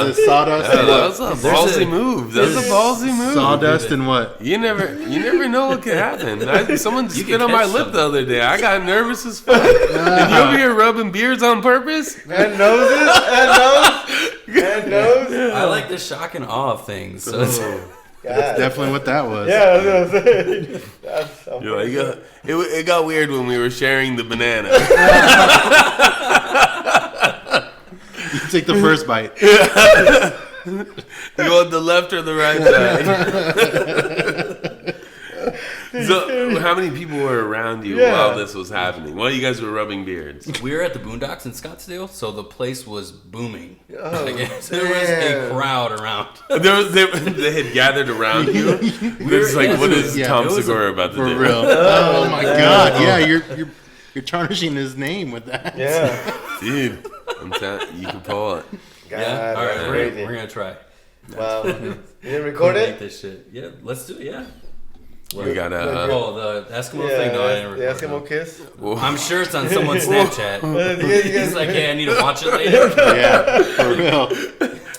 is it? Sawdust and That what? was a ballsy move. That was a ballsy move. Sawdust and what? You never know what could happen. Someone You spit can on my catch lip something. the other day. I got nervous as fuck. And you over here rubbing beards on purpose? And noses. I like the shock and awe of things. So it's, God. Definitely what that was. Yeah, that's what I'm saying. That's so You're like, it got weird when we were sharing the banana. You take the first bite. You want the left or the right side? So, how many people were around you Yeah. while this was happening? While you guys were rubbing beards? we were at the Boondocks in Scottsdale, so the place was booming. Oh, I guess there was a damn. crowd around. They had gathered around you. It's like, yeah, what it is was- Tom it was Segura about to For do? real. Oh my God. Yeah, you're tarnishing his name with that. Yeah. Dude, I'm telling you, can pull it. God, Yeah, all right, that's we're crazy. gonna try. Wow. You didn't record Make it? this shit. Yeah, let's do it. Yeah. We got Oh, the Eskimo Yeah, thing. No, I didn't the record Eskimo that. kiss. I'm sure it's on someone's Snapchat. He's like, hey, I need to watch it later. Yeah, for real.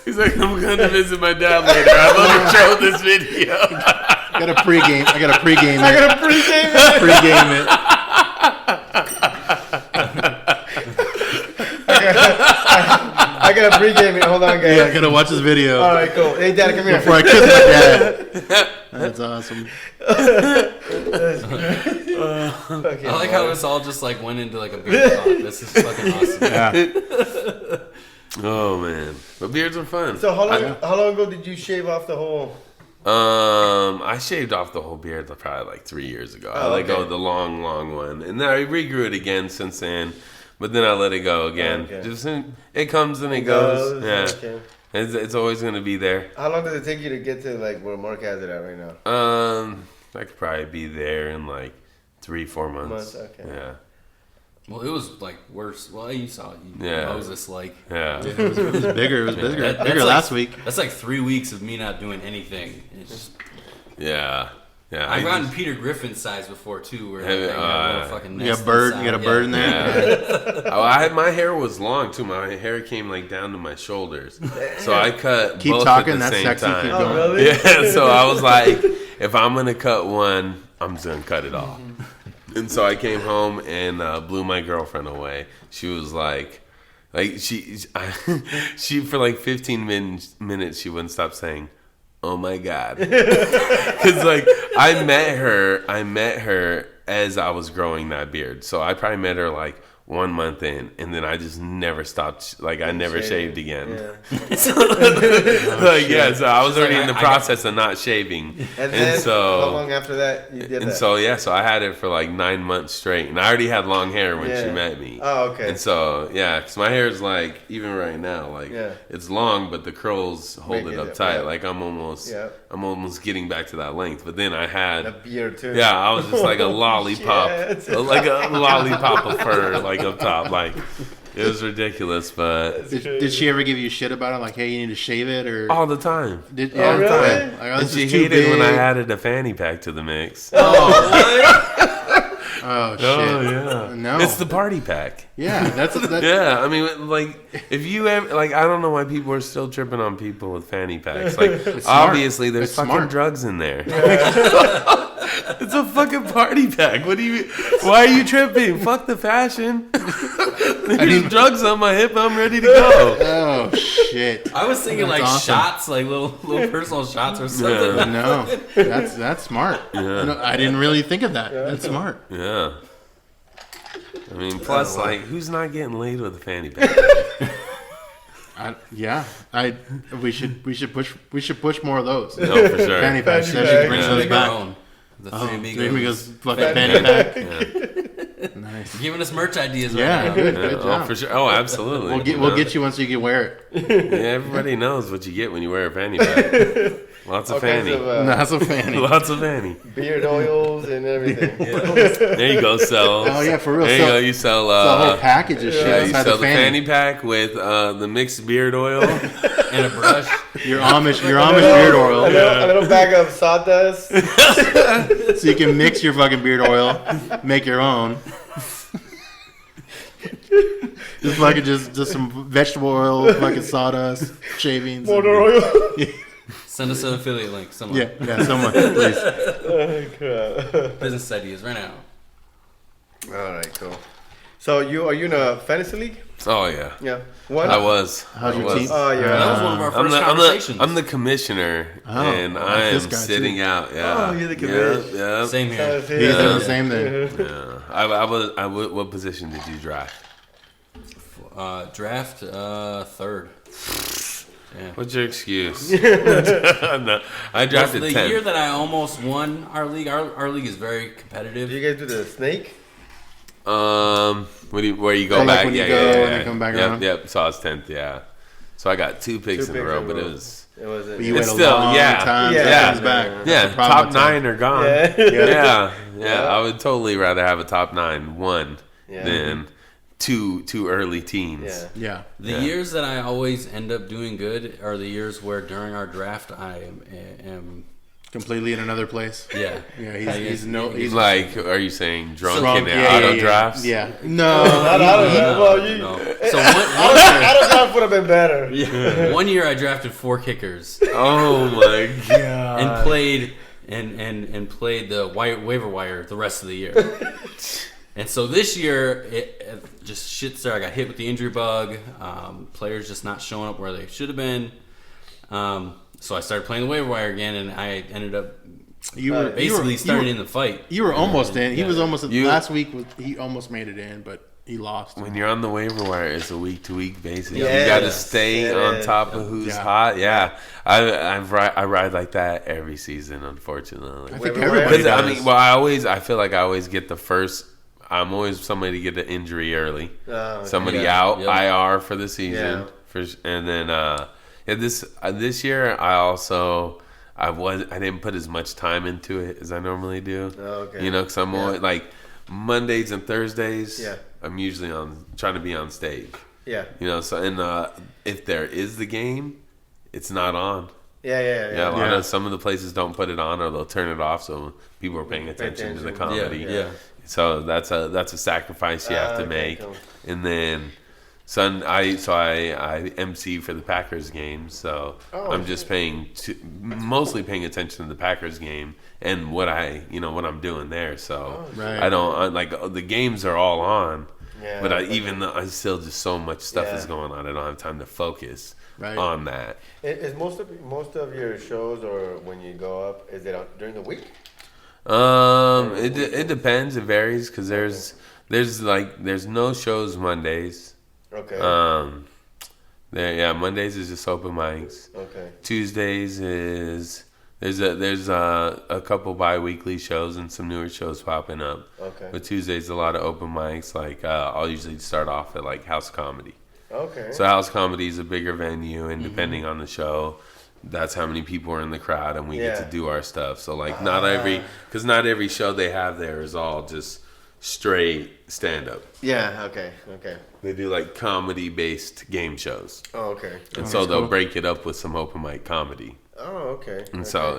He's like, I'm going to visit my dad later. I'm going to show this video. I gotta pregame it. I gotta pregame it. Pregame it. I gotta pregame it. Hold on, guys. Yeah, I gotta watch this video All right, cool. Hey, Dad, come here. before I kiss my dad. That's awesome. Okay, I like how this all just like went into like a beer talk. This is fucking awesome. Yeah. Oh, man. But beards are fun. So how long ago did you shave off the whole I shaved off the whole beard probably like 3 years ago. I let go of the long one, and then I regrew it again since then. But then I let it go again. Okay. Just it comes and it goes. Yeah, Okay. it's always gonna be there. How long does it take you to get to like where Mark has it at right now? I could probably be there in like 3-4 months. Months, okay. Yeah, Well, it was like worse. Well, you saw it. Yeah. Moses, like. yeah. It was bigger. It was bigger. That's Bigger like- last week. That's like 3 weeks of me not doing anything. It's just, Yeah. I've gotten just- Peter Griffin's size before too, where Have you- I got a little fucking You got nest a bird. inside. You got a bird in there. Yeah. My hair was long too. My hair came like down to my shoulders, so I cut Keep both talking. at the That's same sexy. time. Keep Oh, going. really? Yeah, so I was like, if I'm gonna cut one, I'm just gonna cut it off. And so I came home and blew my girlfriend away. She was like she for like 15 minutes she wouldn't stop saying, "Oh my god," because like I met her as I was growing that beard. So I probably met her like 1 month in, and then I just never stopped. Like I never shaved again. Yeah. So I was already like, in the I process of not shaving, And then so how long after that you did and that? so I had it for like 9 months straight, and I already had long hair when she Yeah. met me. Oh, okay. And so because my hair is like even right now, like Yeah. it's long, but the curls hold Make it it up up, tight. yeah. Like I'm almost getting back to that length. But then I a had. beard too. Yeah, I was just like a lollipop, Shit. like a lollipop of fur, like up top. Like it was ridiculous, but Did she ever give you shit about it? Like, hey, you need to shave it, or all the time. did Oh, really? Like, oh, And this she is too hated when I big. added a fanny pack to the mix. Oh shit! Oh yeah, No. it's the party pack. Yeah, that's Yeah, I mean, like, if you ever, like, I don't know why people are still tripping on people with fanny packs. Like, smart. obviously, there's It's fucking smart. drugs in there. It's a fucking party pack. What do you? Why are you tripping? Fuck the fashion. There's drugs on my hip. I'm ready to go. Oh shit! I was thinking That's like awesome. shots, like little personal shots or something. Yeah. No, that's smart. No, I didn't really think of that. That's smart. Yeah. I mean, plus, like, who's not getting laid with a fanny pack? We should push more of those. No, for sure. Fanny packs. Fanny That should pack. bring Make those our back. own. The Oh, Three Three Amigos. Amigos fucking fanny pack. Yeah. Nice. Giving us merch ideas Yeah, right now. good Oh, job. for sure. Oh, absolutely. We'll get you once you can wear it. Yeah, everybody knows what you get when you wear a fanny pack. Lots of All kinds fanny. of That's a fanny. Lots of fanny. beard oils and everything. There you go, sell. Oh yeah, for real. There you So, go. You sell. the whole package of shit Yeah, you inside sell the fanny. pack with the mixed beard oil. And a brush. Your Amish beard oil, A little bag of sawdust. so you can mix your fucking beard oil, make your own. just some vegetable oil, fucking sawdust, shavings. Motor oil. Send us an affiliate link. Someone. Yeah, someone, please. Business ideas right now. All right, cool. So are you in a fantasy league? Oh yeah, Yeah. One. I was. How's I your was. team? Oh yeah. That was one of our I'm first the, conversations. I'm the commissioner, Oh, and I like I this am guy, sitting too. out. Yeah. Oh, you're the commish. Yeah. Same here. He's doing the same thing. Yeah. What position did you draft? Draft third. Yeah. What's your excuse? No, I Well, drafted the 10th. year that I almost won our league, our league is very Do competitive. you guys do the snake? Where you go So, like, back? when you Yeah, go yeah, and yeah. then come back yep, around? Yep. So I was 10th. Yeah. So I got 2 picks in a row, but it was It wasn't. But you It's wait a still- long yeah. time Yeah. to Yeah. comes back. Yeah. yeah. That's the problem Top with 9 are gone. Yeah. Yeah. Yeah. I would totally rather have a top 9 one Yeah. than two early teens. Yeah. Yeah. The Yeah. years that I always end up doing good are the years where during our draft I am Completely in another place. yeah. Yeah, he's no. He's Like, are you saying drunk drunk. in the Yeah, auto yeah. drafts? Yeah. No. Not out of that. Well, you. No. So Out of that would have been better. one year I drafted 4 kickers Oh my god. and played and played the waiver wire the rest of the year. And so this year, it just shit's there. I got hit with the injury bug. Players just not showing up where they should have been. So I started playing the waiver wire again, and I ended up You were basically starting in the fight. You were almost in. He Yeah. was almost You- last week. He almost made it in, but he lost. When you're on the waiver wire, it's a week to week basis. Yes, You got to stay it on is. top of who's Yeah. hot. Yeah, I ride like that every season. Unfortunately, I think Waiver everybody wire? does. I feel like I always get the first. I'm always somebody to get an injury early. Oh, okay. Somebody Yeah, out yeah. IR for the season. Yeah. And then this year I didn't put as much time into it as I normally do. Oh, okay. You know, because I'm Yeah. always like Mondays and Thursdays. Yeah. I'm usually trying to be on stage. Yeah. You know, so if there is the game, it's not on. Yeah. Yeah, a lot of some of the places don't put it on or they'll turn it off, so people are paying attention to the attention. comedy. Yeah. So that's a sacrifice you have to Okay, make. cool. And then I MC for the Packers game, so Oh, I'm just mostly paying attention to the Packers game and what I'm doing there. So Right. the games are all on, Yeah, but okay. I still just so much stuff Yeah. is going on. I don't have time to focus Right. on that. Is most of your shows or when you go up, is it during the week? It depends. It varies because there's no shows Mondays. Okay. Mondays is just open mics. Okay. Tuesdays is there's a couple bi-weekly shows and some newer shows popping up. Okay. But Tuesdays a lot of open mics. Like I'll usually start off at like House Comedy. Okay. So House Comedy is a bigger venue, and depending on the show, that's how many people are in the crowd, and we get Yeah. to do our stuff. So like not every show they have there is all just straight stand up. Yeah. Okay. They do like comedy based game shows, Oh, okay. and so they'll break it up with some open mic comedy. Oh, okay. And so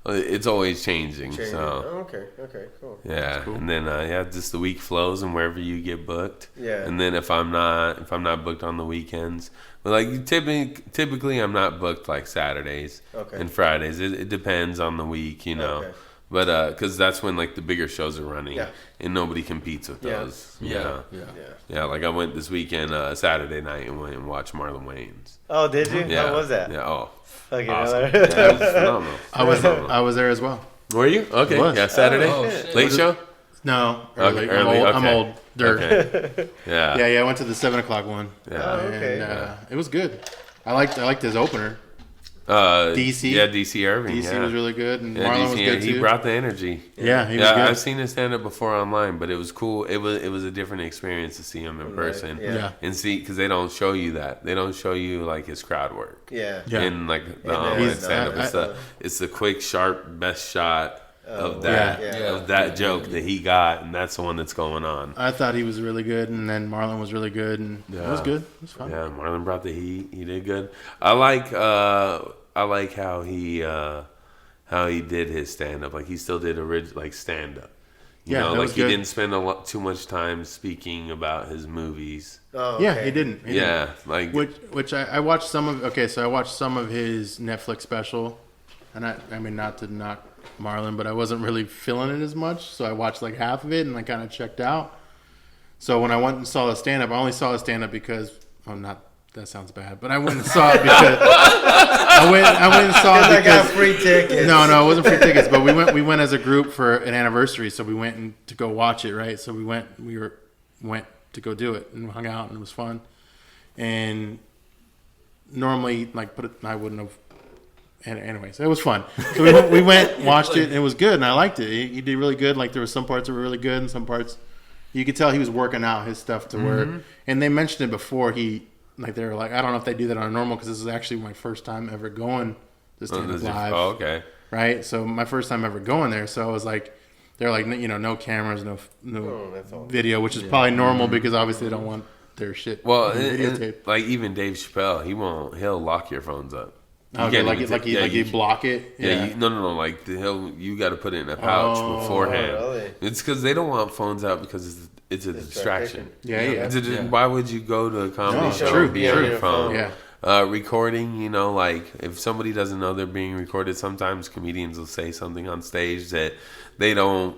it's always changing. Changing. So Oh, okay. Cool. yeah, and then just the week flows and wherever you get booked. Yeah. And then if I'm not booked on the weekends, but like typically I'm not booked like Saturdays Okay. and Fridays. It depends on the week, you know. Okay. But because that's when like the bigger shows are running, Yeah. and nobody competes with Yeah. those. You know? Yeah. Yeah. Yeah, like I went this weekend Saturday night and went and watched Marlon Wayans. Oh, did you? Yeah. How was that? Yeah. Oh, Okay. awesome. no, Yeah, it was phenomenal. I was there as well. Were you? Okay. was. Yeah, Saturday. Oh, shit. Late show. No, Okay, early. early, I'm okay. old. Dirt. Okay. Yeah. Yeah. I went to the 7:00 one. Yeah. Oh, okay. And it was good. I liked his opener. DC? Yeah, DC Irving. DC yeah. was really good, and Yeah, Marlon was DC, good he too. brought the energy. Yeah, he was Yeah, good. I've seen his stand up before online, but it was cool. It was a different experience to see him in person yeah. and see because they don't show you that. They don't show you like his crowd work. Yeah. Yeah. In like the And online he's- stand up, I- it's the quick, sharp, best shot of yeah. that Yeah. of that joke that he got, and that's the one that's going on. I thought he was really good, and then Marlon was really good, and it was Yeah. good. It was fun. Yeah, Marlon brought the heat. He did good. I like how he did his stand up. Like he still did stand up. You Yeah, know, that like was he good. didn't spend too much time speaking about his movies. Oh, Yeah, okay. he didn't. He didn't. Yeah, like Which I watched some of. Okay, so I watched some of his Netflix special, and I mean not to knock Marlon, but I wasn't really feeling it as much. So I watched like half of it, and I kind of checked out. So when I went and saw the stand up, I only saw the stand up because that sounds bad, but I went and saw it because I went and saw it I got because free tickets. no, it wasn't free tickets, but we went as a group for an anniversary, so we went to go watch it, right? So we went to go do it and hung out, and it was fun. And normally, I wouldn't have. And anyways, it was fun. So we went, watched it, and it was good, and I liked it. He did really good. Like there were some parts that were really good, and some parts you could tell he was working out his stuff to where. And they mentioned it before. They were like, I don't know if they do that on a normal because this is actually my first time ever going to stand up live. Oh, okay. Right, so my first time ever going there. So I was like, they're like, no cameras, no that's all. video, which is probably normal because obviously they don't want their shit Well, videotaped. like even Dave Chappelle, he'll lock your phones up. You Okay, can't like even take- you block it. Yeah, no. Like you got to put it in a pouch Oh, beforehand. really? It's because they don't want phones out because it's a distraction. Yeah. Why would you go to a comedy No, show true, and be true. on your phone? Yeah. Recording, like if somebody doesn't know they're being recorded, sometimes comedians will say something on stage that they don't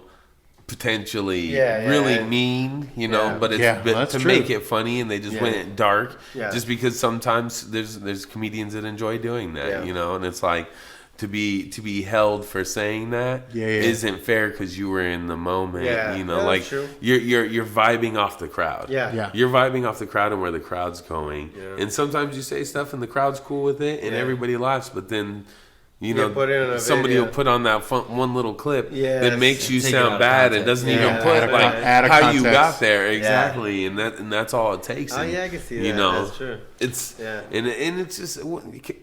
potentially really mean, Yeah. but it's Yeah, well, that's to true. make it funny, and they just went dark Yeah. just because sometimes there's comedians that enjoy doing that, Yeah. and it's like to be held for saying that isn't fair because you were in the moment. Yeah. You know, Yeah, like that's true. you're vibing off the crowd. Yeah. Yeah. You're vibing off the crowd and where the crowd's going. Yeah. And sometimes you say stuff and the crowd's cool with it and Yeah. everybody laughs, but then you Yeah, know, put it in a somebody video. will put on that one little clip Yes. that makes you Take it out sound of bad and context. doesn't Yeah. even put Add a like add a how you context. got there exactly, and that's all it takes. Oh And, yeah, I can see that. you know, That's true. it's Yeah. and it's just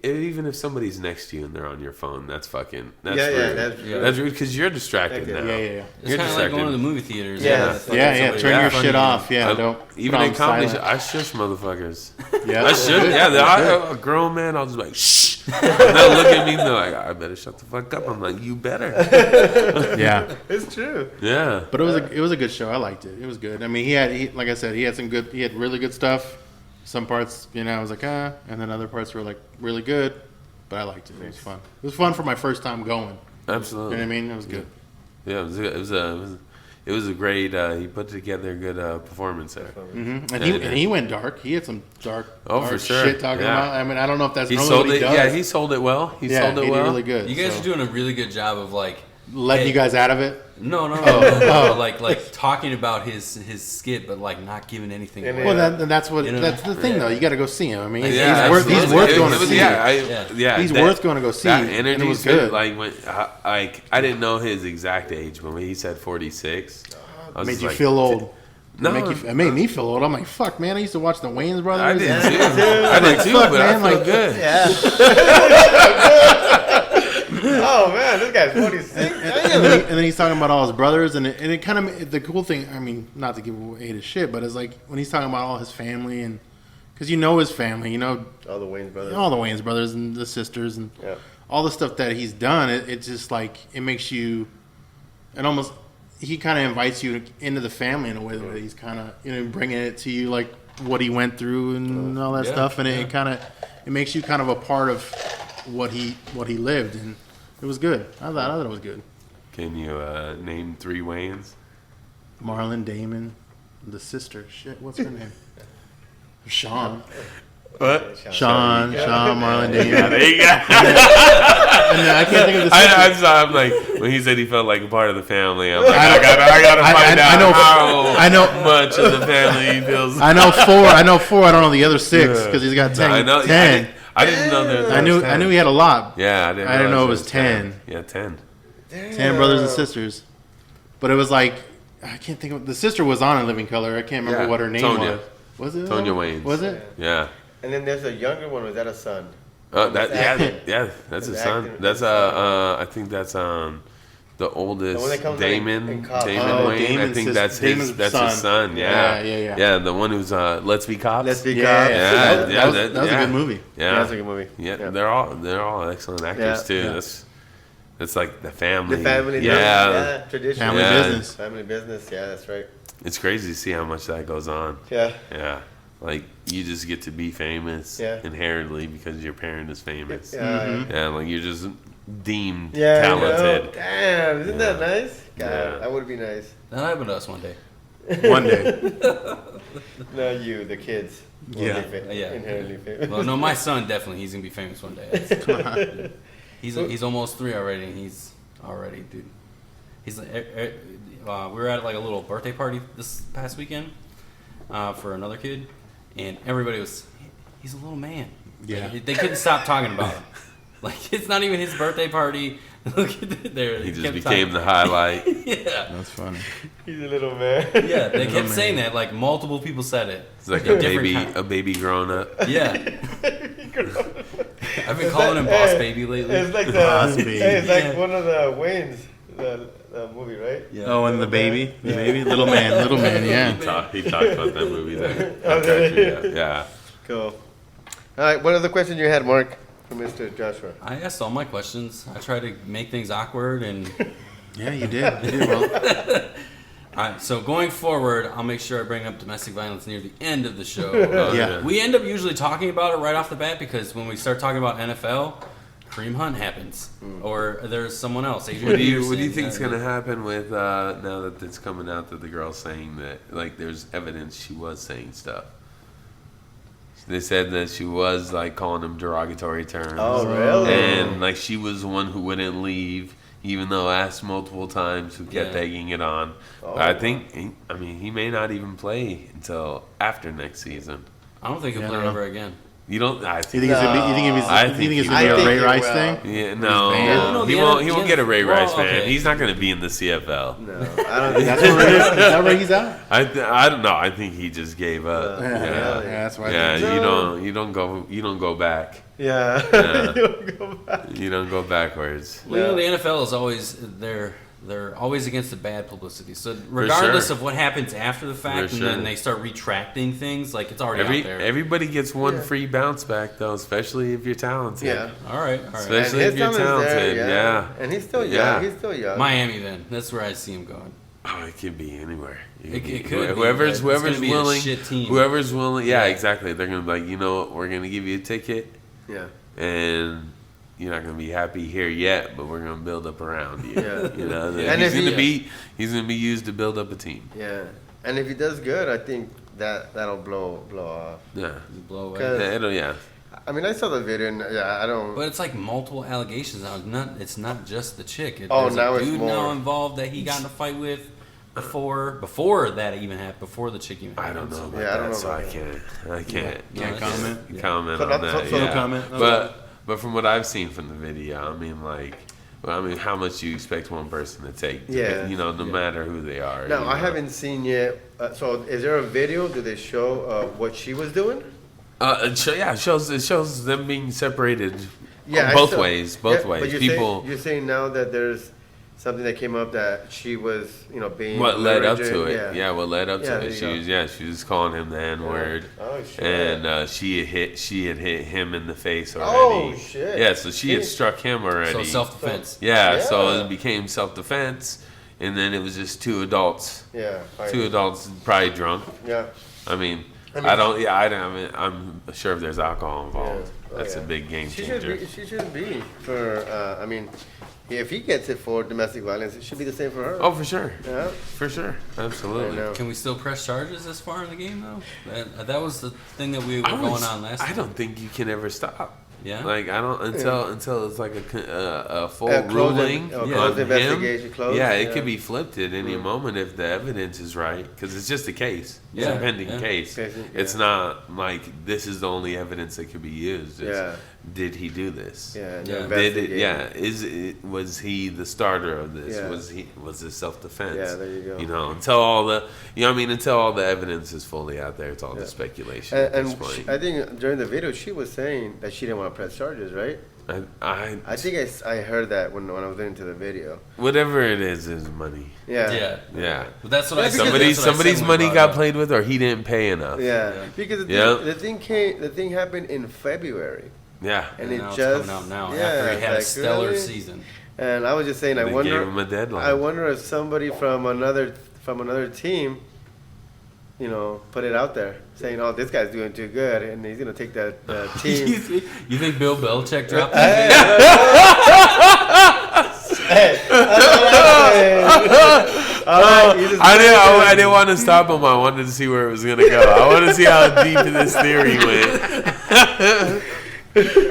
even if somebody's next to you and they're on your phone, that's fucking that's Yeah, yeah, rude. that's true. That's rude because you're distracted Yeah, now. Yeah. It's You're kind of like going to distracted. the movie theaters. Yeah. It's like Yeah. somebody Turn in your front shit of you. off. Yeah. Don't Even put in on comedy, silent. I shush motherfuckers. Yeah. I should. Yeah, a grown man. I'll just be like shh. And they'll look at me and they're like, I better shut the fuck up. I'm like, you better. Yeah. It's true. Yeah. But it was a good show. I liked it. It was good. I mean, like I said, he had really good stuff. Some parts, I was like, and then other parts were like really good. But I liked it. It was fun. It was fun for my first time going. You Absolutely. know what I mean? It was good. Yeah, it was a great. He put together a good performance there. Mm-hmm. And he went dark. He had some dark, Oh, for sure. shit talking Yeah. about. I mean, I don't know if that's He normally sold what it. he does. Yeah, he sold it well. He sold it he well. did really good. You guys so. are doing a really good job of like letting hey, you guys out of it. No, like talking about his skit, but like not giving anything away. Well, that's what You know? that's the thing though. You got to go see him. I mean, Yeah, he's worth going to see. Yeah, He's that- worth going to go see. That and energy it was was good. Like when, I didn't know his exact age, but when he said 46, I was Made just you like, feel old. No, It made me feel old. I'm like, fuck, man. I used to watch the Wayans brothers. I did and- too. I did too, fuck, but man, I feel like- good. Oh man, this guy's 46. and then he's talking about all his brothers, and it kind of the cool thing. I mean, not to give away his shit, but it's like when he's talking about all his family, and because his family, All the Wayne's brothers. all the Wayans brothers and the sisters, and Yeah. all the stuff that he's done. It's just like it makes you, and almost he kind of invites you into the family in a way that he's kind of bringing it to you, like what he went through and all that yeah, stuff, and it kind of it makes you kind of a part of what he lived, and it was good. I thought it was good. Can you name 3 Wayans? Marlon, Damon, the sister. Shit, what's her name? Sean. What? Sean, Marlon, Damon. There you go. And I can't think of the sister. I'm like when he said he felt like a part of the family. I'm like, I gotta find out I know how much of the family he feels. I know 4. I don't know the other 6 because he's got 10. I know. 10. I didn't know there was. I knew he had a lot. Yeah, I didn't know it was realize 10. Yeah, 10. 10 brothers and sisters. But it was like I can't think of the sister was on In Living Color. I can't remember Yeah, what her name Tonya. was. Was it Tonya Wayans. Was it? Yeah. And then there's a younger one. Was that a son? That's his son. acting. That's I think that's the The one that oldest comes Damon. in Cops. Damon Oh, Wayne. I Damon's think sis- that's Damon's his son. son. Yeah. Yeah. The one who's Let's Be Cops. Let's Be Yeah, Cops. that was a good movie. Yeah, That's a good movie. Yeah, they're all excellent actors Yeah. too. Yeah. That's like the family. The family. Yeah. Tradition. Family Yeah. business. Family business. Yeah, that's right. It's crazy to see how much that goes on. Yeah. Yeah. Like you just get to be famous Yeah. inherently because your parent is famous. Yeah. Yeah, like you're just deemed Yeah. talented. Damn, isn't that Yeah. nice? God, Yeah. that would be nice. That'll happen to us one day. One day. No, you, the kids. will Yeah. be Yeah. Inherently famous. Well, no, my son definitely. He's gonna be famous one day. That's- he's almost 3 already, and he's already, dude. He's we were at like a little birthday party this past weekend for another kid, and everybody was. He's a little man. Yeah. They couldn't stop talking about him. Like it's not even his birthday party. Look at there. He just kept became the talking- highlight. Yeah. That's funny. He's a little man. Yeah, they kept saying that. Like multiple people said it. It's like In different a baby grown up. Yeah. I've been calling him Boss Baby lately. It's like the. Boss Baby. Hey, it's like Yeah. one of the Waynes, the movie, right? Yeah. Oh, and the baby, little man, yeah. He talked about that movie then. Oh, really? Yeah. Cool. All right, what other question you had, Mark, for Mr. Joshua? I asked all my questions. I tried to make things awkward, and Yeah, you did. You did well. all right. So going forward, I'll make sure I bring up domestic violence near the end of the show. Yeah. We end up usually talking about it right off the bat because when we start talking about NFL, Kareem Hunt happens, or there's someone else. Adrian What do you Peterson, think's gonna happen with now that it's coming out that the girl's saying that like there's evidence she was saying stuff? They said that she was like calling him derogatory terms. Oh, really? And like she was the one who wouldn't leave, even though asked multiple times, who kept Yeah. egging it on. Oh, But I think, he may not even play until after next season. I don't think he'll Yeah, I play don't ever again. You don't? I You think. think it's gonna be? You think it's, I you think think it's he gonna be will. a I Ray think Rice he thing? will. Yeah, no, banned. he No, won't. the He won't N- get a Ray well, Rice ban. okay. He's not going to be in the CFL. No, I don't think That's where is that where he's at? I don't know. I think he just gave up. Yeah. Yeah, Yeah, that's why. yeah. so. You don't go back. Yeah. Yeah. You don't go back. You don't go backwards. Well, you know, the NFL is always they're always against the bad publicity. So regardless sure. of what happens after the fact, For and then sure. they start retracting things, like it's already out there. Everybody gets one Yeah. free bounce back though, especially if you're talented. Yeah. all right. Especially And if you're his time is talented. there, Yeah. And he's still young. Yeah. He's still young. Miami, then that's where I see him going. Oh, it could be anywhere. It could be, Whoever's but it's gonna be a willing. shit team. Whoever's willing. Yeah, Yeah. exactly. They're gonna be like, you know what? We're gonna give you a ticket, Yeah. and you're not gonna be happy here yet, but we're gonna build up around you. Yeah. You know, And he's if he's gonna be used to build up a team. Yeah. And if he does good, I think that'll blow off. Yeah, Blow away. 'Cause- yeah. I mean, I saw the video, and yeah, I don't. But it's like multiple allegations now. It's not just the chick. Oh, There's now a it's dude more. now involved that he got in a fight with before that even happened. Before the chick even I happened. don't know about Yeah, I don't that, know so about I that. can't No, Can't it's- comment. yeah. comment So on not- that. so- yeah. no comment? But from what I've seen from the video, I mean, like, how much you expect one person to take? Yeah. You know, no matter who they are. No, you I know. haven't seen yet. So, is there a video? Do they show what she was doing? It shows them being separated. Yeah, I both saw- ways. Yeah, but ways. you're People. Saying, you're saying now that there's something that came up that she was, being. What led up to leveraging- it? Yeah, what led up Yeah, to there it? you go. She was calling him the N word. Oh shit. And she had hit him in the face already. Oh, shit. Yeah, so she had He- struck him already. So self-defense. Yeah, so Yeah. it became self-defense, and then it was just two adults. Yeah. Two adults probably drunk. Yeah. I mean, I mean- I don't. Yeah, I don't. I mean, I'm sure if there's alcohol involved, Yeah. Oh, that's yeah. a big game She changer. should be for. I mean, if he gets it for domestic violence, it should be the same for her. Oh, for sure, Yeah. for sure, absolutely. I know. Can we still press charges this far in the game though? That was the thing that we were I would going s- on last. I time. don't think you can ever stop. Yeah. Like I don't until it's like a full Closed ruling in- on closed him. investigation, closed, Yeah, it yeah. could be flipped at any moment if the evidence is right, because it's just a case. It's Yeah, a pending yeah. case. Case, It's yeah. not like this is the only evidence that could be used. It's, Yeah. Did he do this? Yeah. Yeah. investigate. Was he the starter of this? Yeah. Was it self defense? Yeah, there you go. You know, until all the evidence is fully out there, it's all just speculation at And this point. I think during the video, she was saying that she didn't want to press charges, right? I think I heard that when I was into the video. whatever it is money. Yeah. Yeah. Yeah. But that's what Yeah, I because somebody's Somebody's money got played with, or he didn't pay enough. Yeah. Yeah. Because Yeah. the thing happened in February, Yeah. and now it it's just coming out now yeah, after he had a like, stellar really? season. And I was just saying, They gave him a deadline. I wonder if somebody from another team, put it out there saying, "Oh, this guy's doing too good, and he's gonna take that team." You think Bill Belichick dropped Hey, that all right, you just- I didn't want to stop him. I wanted to see where it was gonna go. I want to see how deep this theory went.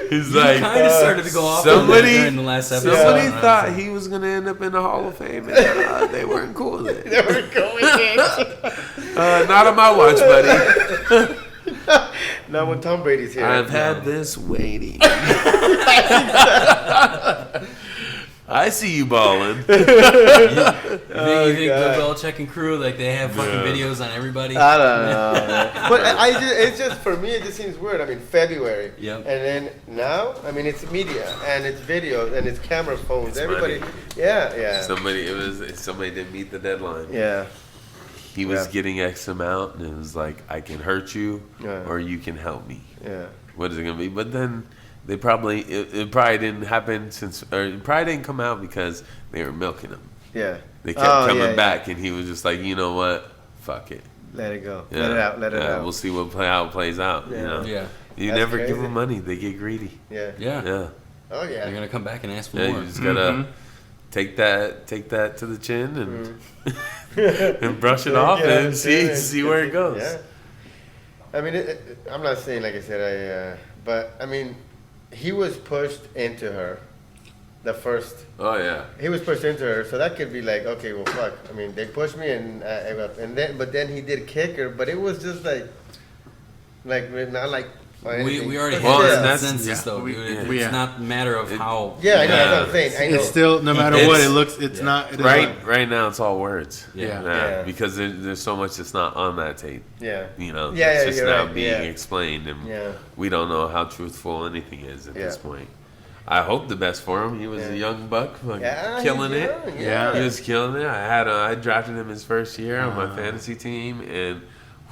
He's like, kind of started to go off somebody, during the last episode. somebody and I was thought like, he was gonna end up in the Hall of Fame, and they weren't cool with it. They were going in. Not on my watch, buddy. Now when Tom Brady's here, I've had this waiting. I see you balling. You think God. Bill Belichick and crew, like, they have fucking Yeah. videos on everybody? I don't know, man. But it's just for me. It just seems weird. I mean, February, Yep. and then now, I mean, it's media and it's video and it's camera phones. It's Everybody, money. yeah. Somebody didn't meet the deadline. Yeah. He was Yeah. getting X amount, and it was like, I can hurt you, Yeah. or you can help me. Yeah. What is it gonna be? But then it probably didn't happen it probably didn't come out because they were milking him. Yeah. They kept Oh, coming yeah, back, and he was just like, you know what? Fuck it. Let it go. Yeah. Let it out. Let it Yeah, out. We'll see how it plays out. You Yeah. know, Yeah. you That's never give crazy. them money; they get greedy. Yeah. Yeah. Yeah, Oh yeah. They're going to come back and ask for yeah. more. You just gotta take that to the chin and and brush it off Yeah, and see where it goes. Yeah. I mean, I'm not saying like I said but I mean, he was pushed into her. The first, Oh yeah. he was pushed into her, so that could be like, okay, well, fuck. I mean, they pushed me, and but then he did kick her, but it was just like not like. We already Well, had and that that's- consensus, yeah, though, we- dude. we- It's yeah. not a matter of how. Yeah, I know. Yeah. That's what I'm saying. I know. It's still no matter It's- what it looks. It's not it is Right, not- right now it's all words. Yeah. Yeah. Because there's so much that's not on that tape. Yeah. You know, Yeah, it's yeah, just you're now right, being yeah. explained, and Yeah. we don't know how truthful anything is at this Yeah. point. I hope the best for him. He was Yeah. a young buck, like, Yeah, killing he's it. young, Yeah. He was killing it. I drafted him his first year on my fantasy team, and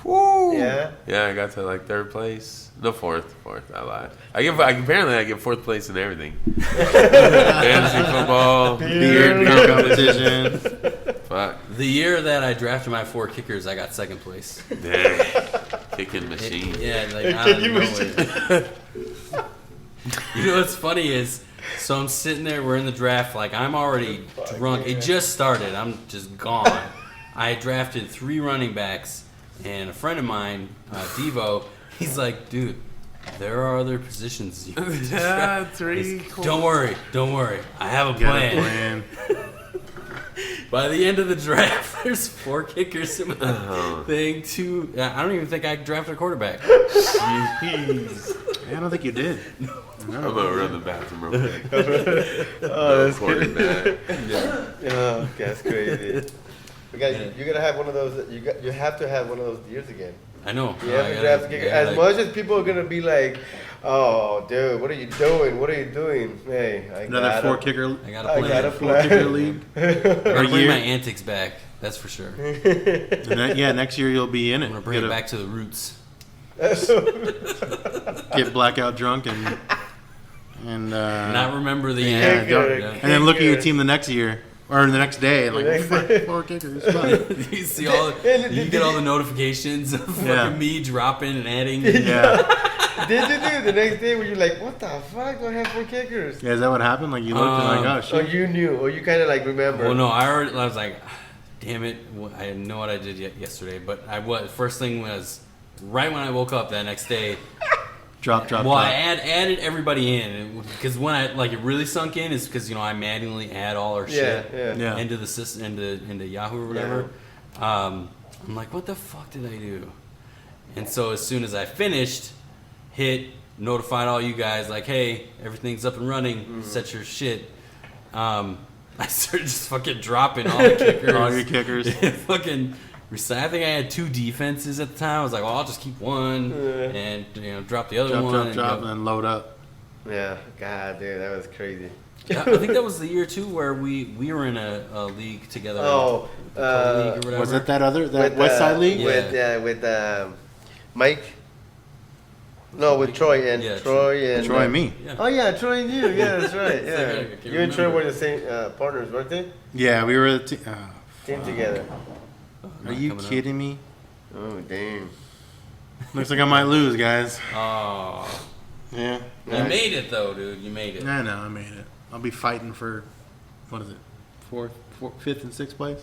whoo, Yeah. I got to like third place. No, fourth. I lied. Apparently I get fourth place in everything. Fantasy football, beard competition. fuck, The year that I drafted my 4 kickers, I got second place. dang, kicking machine. Yeah, like out of nowhere. You know what's funny is, so I'm sitting there, we're in the draft, like I'm already drunk. It just started. I'm just gone. I drafted 3 running backs, and a friend of mine, Devo, he's like, dude, there are other positions you can Yeah, draft. 3. Don't worry. I have a Got a plan. plan. By the end of the draft, there's 4 kickers in my Uh-huh. thing. 2. I don't even think I drafted a quarterback. Jeez. I don't think you did. I'm gonna run the bathroom real quick. Oh, that's Quarterback. Oh, that's crazy. You gotta have one of those. You have to have one of those years again. I know. You have to draft a kicker. As much as people are gonna be like, "Oh, dude, what are you doing? What are you doing?" Hey, Another 4 kicker. I got to I plan. got a 4 kicker plan. league. I'm gonna Or bring year. my antics back. That's for sure. And then, yeah, next year you'll be in it. I'm gonna bring Get it a- back to the roots. Get blackout drunk and Not remember the yeah, end. don't- Yeah. and then look at your team the next year or the next day, like next fuck, day. 4 kickers. Fine. You see all. You get all the notifications of fucking Yeah. me dropping and adding. Yeah, Did you do the next day? Were you like, "What the fuck? Do I have 4 kickers?" yeah. Is that what happened? Like you looked and like, oh Or shit. you knew, or you kind of like remember. Well, no, I was like, damn it, I didn't know what I did yesterday. But first thing was right when I woke up that next day. Drop. Well, I added everybody in because when it really sunk in is because I manually add all our shit Yeah. into the system into Yahoo or whatever. I'm like, what the fuck did I do? And so as soon as I finished, notified all you guys like, hey, everything's up and running. Set your shit. I started just fucking dropping all the kickers. All your kickers. Fucking. I think I had 2 defenses at the time. I was like, well, I'll just keep one and drop the other one. Drop, and and then load up. Yeah, God, dude, that was crazy. Yeah, I think that was the year too where we were in a league together. Oh, the co-league or whatever. Was it that West Side League? With Mike. No, with Troy and Yeah, Troy and Troy and me. Yeah. Oh yeah, Troy and you. Yeah, that's right. It's like, I Yeah, can't you and Troy remember. were the same partners, weren't they? Yeah, we were the Team together. Are you kidding me? Oh damn. Looks like I might lose, guys. Oh, Yeah. you made it though, dude. You made it. I know, I made it. I'll be fighting for, what is it, 5th and 6th place?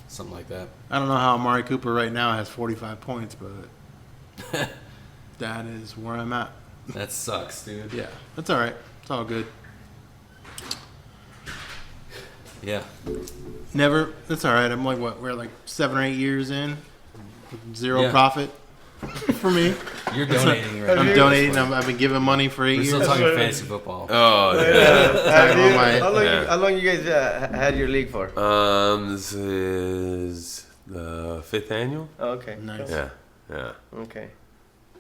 Something like that. I don't know how Amari Cooper right now has 45 points, but that is where I'm at. That sucks, dude. Yeah, that's all right. It's all good. Yeah. Never, that's all right. I'm like, we're like 7 or 8 years in, zero Yeah. profit for me. You're donating right I'm now. donating. I've been giving money for 8 We're still years. talking fantasy football. Oh, yeah. Talking about my- How long you guys had your league for? This is the 5th annual. Oh, okay. Nice. Yeah. Okay.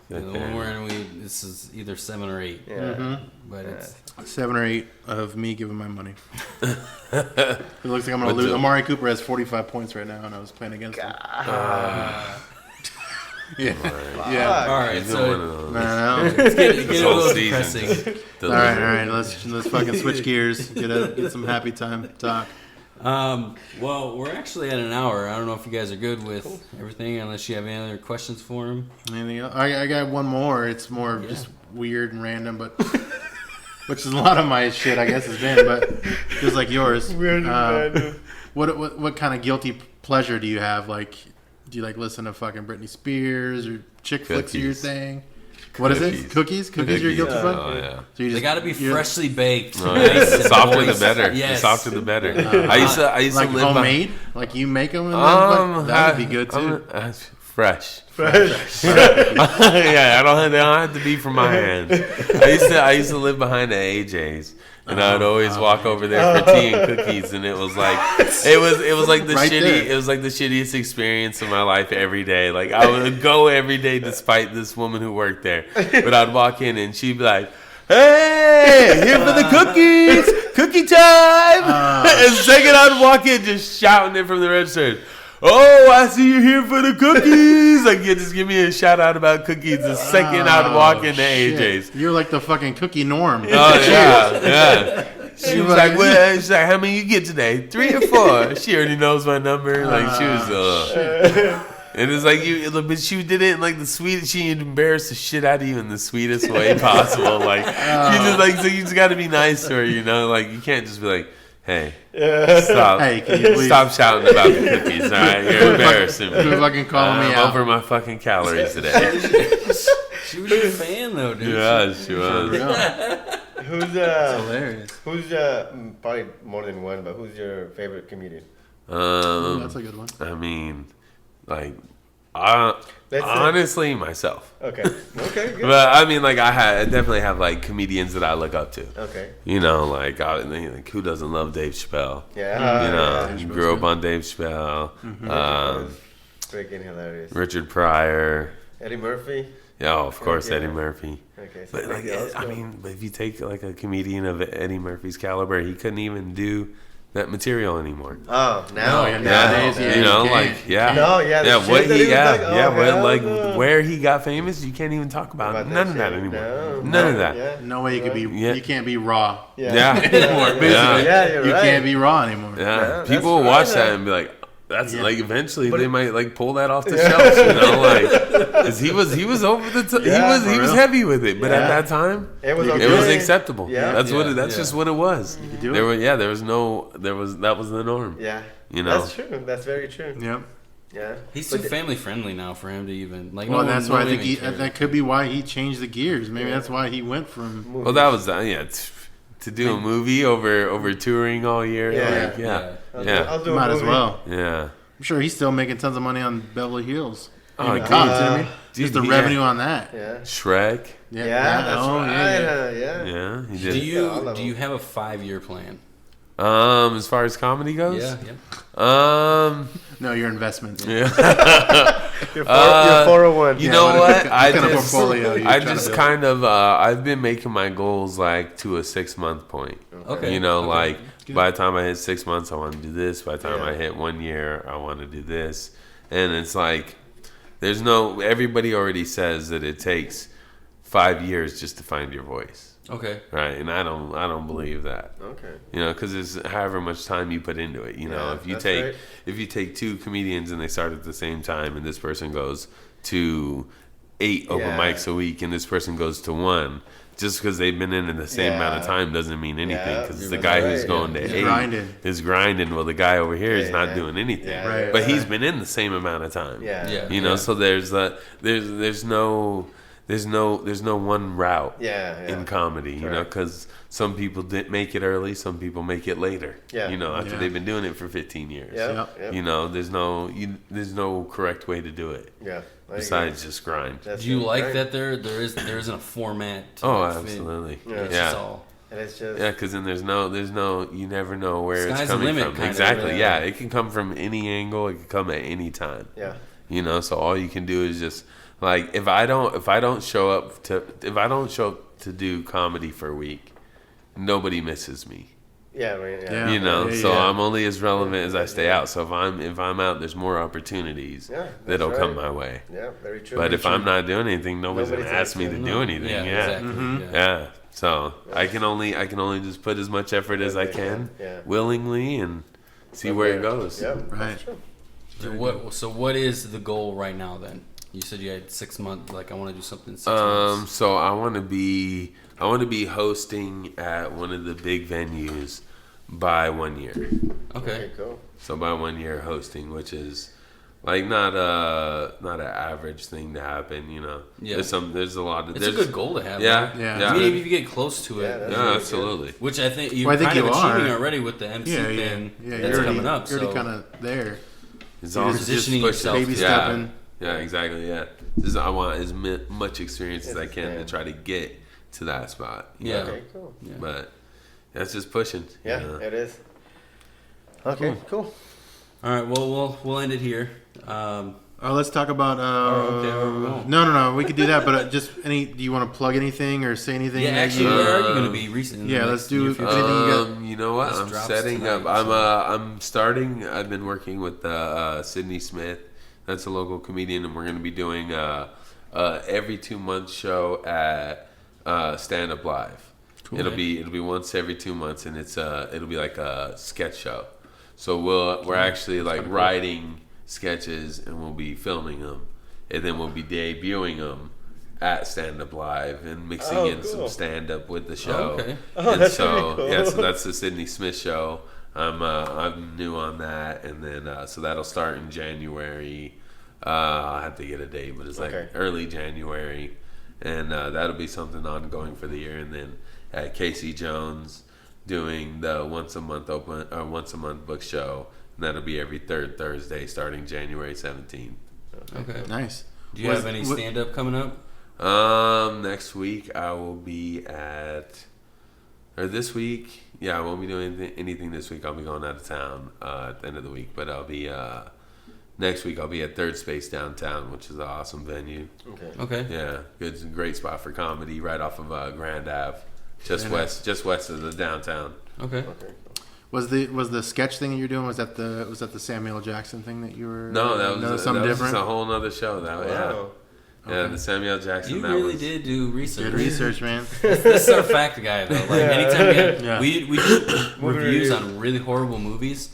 The one we're in, this is either 7 or 8, Yeah. Mm-hmm. but it's 7 or 8 of me giving my money. It looks like I'm going to What's lose. up? Amari Cooper has 45 points right now, and I was playing against him. Yeah. Yeah. all right. He's been one So of those. No. it's getting a This little whole season. depressing. All right. Let's fucking switch gears. Get some happy time talk. Well, we're actually at an hour. I don't know if you guys are good with everything, unless you have any other questions for him. Anything else? I got one more. It's more just weird and random, but which is a lot of my shit, I guess, has been, but just like yours. Weird and random. What kind of guilty pleasure do you have? Like, Do you like listen to fucking Britney Spears or chick flicks? Are your Cookies. thing? What is it? Cookies? Cookies your guilty pleasure? Oh yeah. So you They got to be you're- freshly baked. Oh, nice yeah. and The softer the moist. better. Yes. The softer the better. I used to like live homemade. Like you make them. And then, that would be good too. Fresh. Fresh. Yeah, they don't have to be from my hands. I used to live behind the AJ's, and I would always walk over there for tea and cookies, and it was like the Right shitty there. it was like the shittiest experience of my life every day. Like I would go every day despite this woman who worked there, but I'd walk in and she'd be like, "Hey, here for the cookies, cookie time!" And second I'd walk in just shouting it from the register. "Oh, I see you here for the cookies!" Like, you just give me a shout out about cookies the second I'd walk into AJ's. You're like the fucking cookie norm. Oh yeah. She was like, "Well," she's like, "How many you get today? 3 or 4?" She already knows my number. Like she was. And it's like but she did it in like the sweetest. She embarrassed the shit out of you in the sweetest way possible. Like you just like, so you just got to be nice to her, you know. Like you can't just be like, "Hey, stop! Hey, can you please Stop shouting about the cookies! All right, you're embarrassing me. Quit fucking calling me I'm out. over my fucking calories today." She was your fan, though, dude. Yeah, she was. Who's Hilarious. who's probably more than one, but who's your favorite comedian? That's a good one. I mean, like, Let's say- honestly, myself. Okay. Okay. Good. But I mean, like, I definitely have like comedians that I look up to. Okay. You know, like who doesn't love Dave Chappelle? Yeah. You know, yeah. grew up on Dave Chappelle. Freaking hilarious. Richard Pryor. Eddie Murphy. Yeah, oh, of course, Yeah. Eddie Murphy. Okay. So But like, let's I go. mean, but if you take like a comedian of Eddie Murphy's caliber, he couldn't even do that material anymore. Oh, now. No, yeah, nowadays, yeah, you know, you like, can't. yeah, No, yeah, the yeah, shit what that he, he was yeah, like, oh, yeah, what, hell like, no. where he got famous, you can't even talk about, About none of that shit. anymore. No, None of that. Yeah. No way you could be. Yeah. You can't be raw Yeah, anymore. Basically, Yeah, you're you right. can't be raw anymore. yeah. Yeah, that's People will right, watch man. that and be like, "That's Yeah. like eventually But they it- might like pull that off the shelves," you know, like, because he was over the Yeah, he for was real. heavy with it, but Yeah. at that time. It was It okay. It was acceptable. Yeah. That's what. Yeah, That's yeah. just what it was. You could do There it. were, that was the norm. Yeah. You know. That's true. That's very true. Yep. Yeah. He's But too family friendly now for him to even like. Well, no that's one, why I no one think even cares. that could be why he changed the gears. Maybe that's why he went from. Well, that was to do a movie over touring all year. Yeah. Like, yeah, I'll yeah, do a Might as movie. well. yeah. I'm sure he's still making tons of money on Beverly Hills. Oh, Even dude. cops, you know what I mean? Dude, Just the yeah. revenue on that. Yeah. Shrek. Yeah, that- that's oh, right. yeah, Yeah. Yeah, he Do did. you have a 5-year plan? As far as comedy goes, Yeah. No, your investments. yeah. Your 401. You Yeah, know what what? kind of portfolio you're I trying to just build? kind of I've been making my goals like to a 6-month point. Okay. You know, Okay. like by the time I hit 6 months, I want to do this. By the time Yeah. I hit 1 year, I want to do this. And it's like everybody already says that it takes 5 years just to find your voice. Okay. Right, and I don't believe that. Okay. You know, because it's however much time you put into it. You know, Yeah, if you that's take right. if you take 2 comedians and they start at the same time, and this person goes to 8 open Yeah. mics a week, and this person goes to 1, just because they've been in the same amount of Yeah. time doesn't mean anything. Yeah, Because you're the right. guy who's Right, going yeah. to He's 8 grinding. is grinding, while the guy over here is Yeah, not yeah. doing anything. Yeah, Right. But yeah. he's been in the same amount of time. Yeah. Yeah. You know, so there's no one route Yeah. in comedy, you know, Correct. because some people did make it early, some people make it later. Yeah. You know, after Yeah. they've been doing it for 15 years. Yeah. Yep. Yeah. You know, there's no correct way to do it Yeah. I besides just grind. agree. That's Do you it, like right? that there isn't a format? To Oh, fit? absolutely. Yeah. It's Yeah. just all. And it's just. Yeah, because then there's no, you never know where Sky's it's the coming limit, from. kind of, Exactly. yeah. Yeah, it can come from any angle. It can come at any time. Yeah. You know, so all you can do is just like if I don't show up to do comedy for a week, nobody misses me. Yeah. Right. Yeah. Yeah. You know, Yeah, so yeah. I'm only as relevant as I stay out. So if I'm out, there's more opportunities Yeah, that'll that's come right. my way. Yeah. Very true. But if I'm not doing anything, nobody's Nobody gonna ask me takes to it. do anything. Yeah. Yeah, Exactly. Mm-hmm. Yeah. yeah. So I can only just put as much effort as I can, Yeah. willingly, and see where it goes. Yeah. Right. That's true. So what is the goal right now then? You said you had 6 months. Like I want to do something in 6 months. So I want to be hosting at one of the big venues by 1 year. Okay. Okay. Cool. So by 1 year hosting, which is Like not an average thing to happen, you know. Yeah. There's a lot of. It's a good goal to have. Yeah, right? Yeah. I mean, if you get close to it, that's Yeah, really absolutely. which I think you're Well, I think kind of you achieving are. already with the MC thing that's you're already, coming up. You're already So kind of there. It's You're all just positioning pushing. yourself baby to- Yeah. stepping. Yeah, exactly. Yeah, I want as much experience as I can to try to get to that spot. you Yeah. know? Okay, cool. Yeah. But that's just pushing. Yeah, you know? it is. Okay, cool. all right, well, we'll end it here. Let's talk about. okay, where we going? No. We could do that, but just any. Do you want to plug anything or say anything? Yeah, that actually, you- where are you going to be recent? in the yeah, next let's do near future? anything you got. You know what? This I'm drops setting tonight, up. so- I'm starting. I've been working with Sydney Smith. That's a local comedian, and we're going to be doing every 2 month show at Stand Up Live. Cool. It'll be once every 2 months, and it'll be like a sketch show. So we're actually like cool. writing sketches, and we'll be filming them, and then we'll be debuting them at Stand Up Live and mixing Oh, in some cool. stand up with the show. okay. And that's so really cool. yeah, so that's the Sydney Smith show. I'm new on that, and then so that'll start in January. I'll have to get a date, but it's like Okay. early January, and that'll be something ongoing for the year. And then at Casey Jones doing the once a month book show, and that'll be every third Thursday starting January 17th. Okay. Nice. Do you have any stand up coming up? Next week I will be this week. Yeah, I won't be doing anything this week. I'll be going out of town at the end of the week, but I'll be next week. I'll be at Third Space downtown, which is an awesome venue. Okay. Yeah, it's a great spot for comedy, right off of Grand Ave, just west of the downtown. Okay. Was the sketch thing that you're doing? Was that the Samuel L. Jackson thing that you were? No, that was something that different. Was just a whole nother show. That Wow. yeah, the Samuel L. Jackson. You that really was, did do research. Good research, man. This is our fact guy though. Like anytime Yeah. we do Movie reviews reviews. on really horrible movies.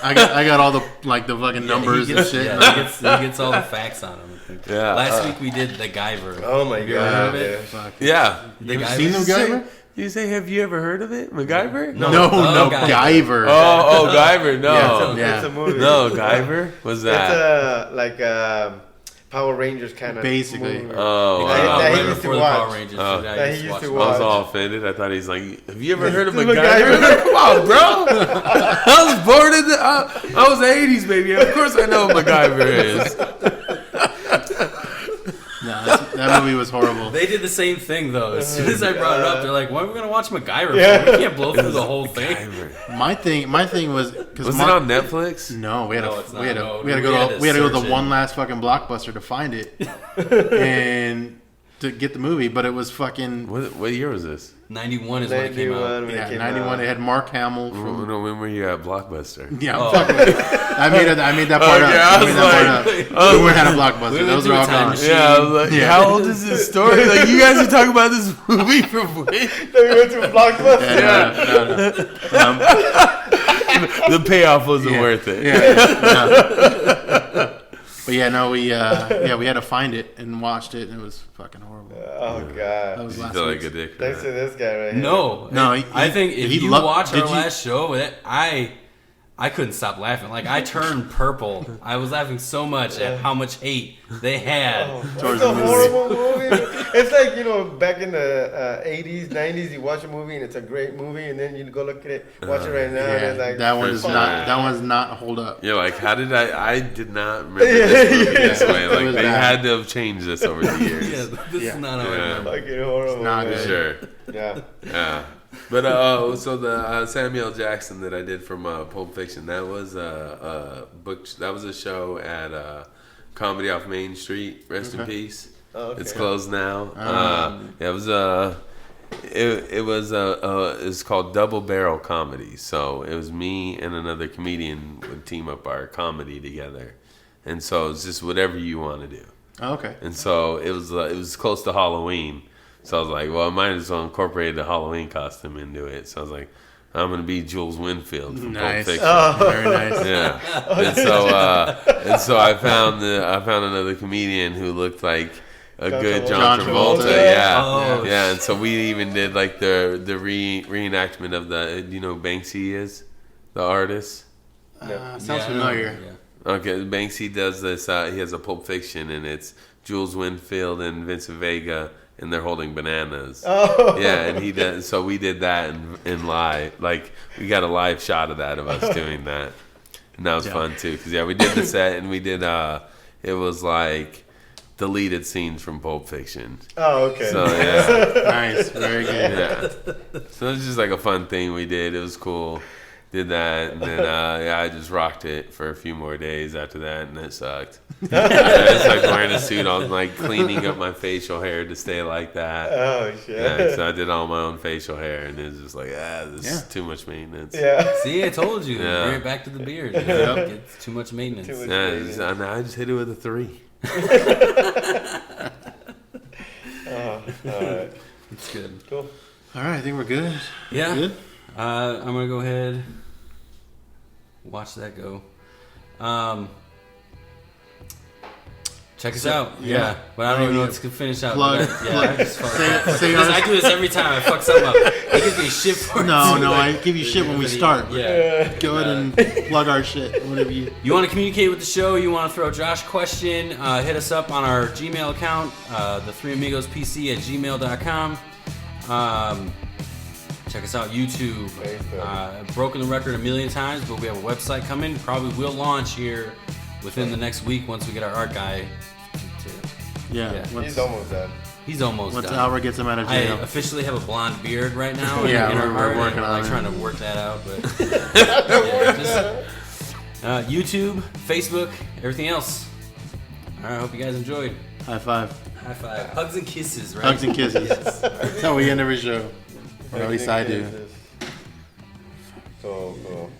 I got all the fucking numbers he and gets, shit. Yeah, he gets all the facts on them. I think. Yeah. Last week we did the Guyver. Oh my Have you ever heard of god. it? Fuck. Yeah. The You ever Guyver? seen them, Guyver? You say, have you ever heard of it, MacGyver? No, Oh, Guyver. Oh, Guyver. No. Yeah. It's a movie. No, Guyver? What's that? It's like Power Rangers kind of Basically. movie. Oh, It That- came wow. out that he right used to before the watch. Power Rangers. Oh. so That he used to watch I it. was watch. all offended. I thought he's like, have you ever heard of The MacGyver? MacGyver. Come on, bro. I was born in I was the 80s, baby. Of course I know what MacGyver is. No, that movie was horrible. They did the same thing though. As soon as I brought it up, they're like, "Why are we gonna watch MacGyver? Yeah. For? We can't blow through the whole thing." MacGyver. My thing was because Was it on Netflix? No, we had No, to it's we not. had to No, we had to we had go to we had to go to search the it. one last fucking Blockbuster to find it and to get the movie, but it was fucking What year was this? 91 is when it came 91 out. when it yeah came 91. out. It had Mark Hamill from When were you at Blockbuster? yeah. Oh. Fuck it. I made that part Okay, up. I I made was that like- part up. We weren't had a Blockbuster. We went Those through are a all time gone. machine. Yeah, I was like, Yeah. how old is this story? Like, you guys are talking about this movie from when? Then we went to Blockbuster. No. The payoff wasn't Yeah. worth it. Yeah. But yeah, no, we had to find it and watched it, and it was fucking horrible. Oh That god. was You last feel like week's. a dick for Thanks to that. this guy right here. No, No, I think if he you loved- watch our did you- last show, I couldn't stop laughing. Like I turned purple. I was laughing so much at how much hate they had. It's Towards a the movie. horrible movie. It's like, back in the 80s, 90s, you watch a movie and it's a great movie, and then you go look at it, watch it right now, and Yeah, it's like, that one is First not. time. That one's not hold up. Yeah, like, how did I did not remember this movie this way. It Like, was they bad. had to have changed this over the years. Yeah, this Yeah. is not how I Yeah. remember. fucking horrible. not man. good. Sure. Yeah. Yeah. But so the Samuel Jackson that I did from Pulp Fiction, that was a book. That was a show at Comedy Off Main Street. Rest in peace. Oh, okay. It's closed now. It was it's called Double Barrel Comedy. So it was me and another comedian would team up our comedy together, and so it's just whatever you want to do. Oh, okay. And so it was close to Halloween. So I was like, well, I might as well incorporate the Halloween costume into it. So I was like, I'm going to be Jules Winfield from Nice. Pulp Fiction. Very nice. Yeah. And so I found another comedian who looked like a good John John Travolta. Travolta. Yeah. Oh, Yeah. And so we even did like the reenactment of the, do you know who Banksy is? The artist? Sounds Yeah, I know. familiar. Yeah. Okay, Banksy does this. He has a Pulp Fiction, and it's Jules Winfield and Vincent Vega, and they're holding bananas. Oh. Yeah, and he does. So we did that in live. Like we got a live shot of that of us doing that, and that was fun too. Because we did the set, and we did. It was like deleted scenes from Pulp Fiction. Oh, okay. So yeah, Nice, very good. yeah. So it was just like a fun thing we did. It was cool. Did that, and then I just rocked it for a few more days after that, and it sucked. It's like wearing a suit on, like cleaning up my facial hair to stay like that. Oh shit. Yeah, so I did all my own facial hair, and it was just like, this is too much maintenance. Yeah. See, I told you. Yeah. Bring it back to the beard. It's too much maintenance. Too much. Yeah, I just hit it with a 3. All right. It's good. Cool. All right, I think we're good. Yeah. Good. I'm going to go ahead. Watch that go. Check us out. Yeah. But I don't even know what to finish out. Plug. I just fuck up. Say Because our- I do this every time. I fuck something up. He gives me shit for it. No, too. I give you shit when we start. Yeah. Go ahead and plug our shit. Whatever you. You want to communicate with the show, you want to throw Josh a question, hit us up on our Gmail account, the3amigospc@gmail.com. Check us out, YouTube. Broken the record a million times, but we have a website coming. Probably will launch here within the next week once we get our art guy. Yeah. Yeah. Once, He's almost done. He's almost once done. Albert gets him out of I jail. officially have a blonde beard right now. Yeah, in our we're art, and working we're on like it. trying to work that out, but yeah, just, YouTube, Facebook, everything else. All right, I hope you guys enjoyed. High five. High five, hugs and kisses, right? Hugs and kisses. That's how we end every show. Or at least I do. Cool.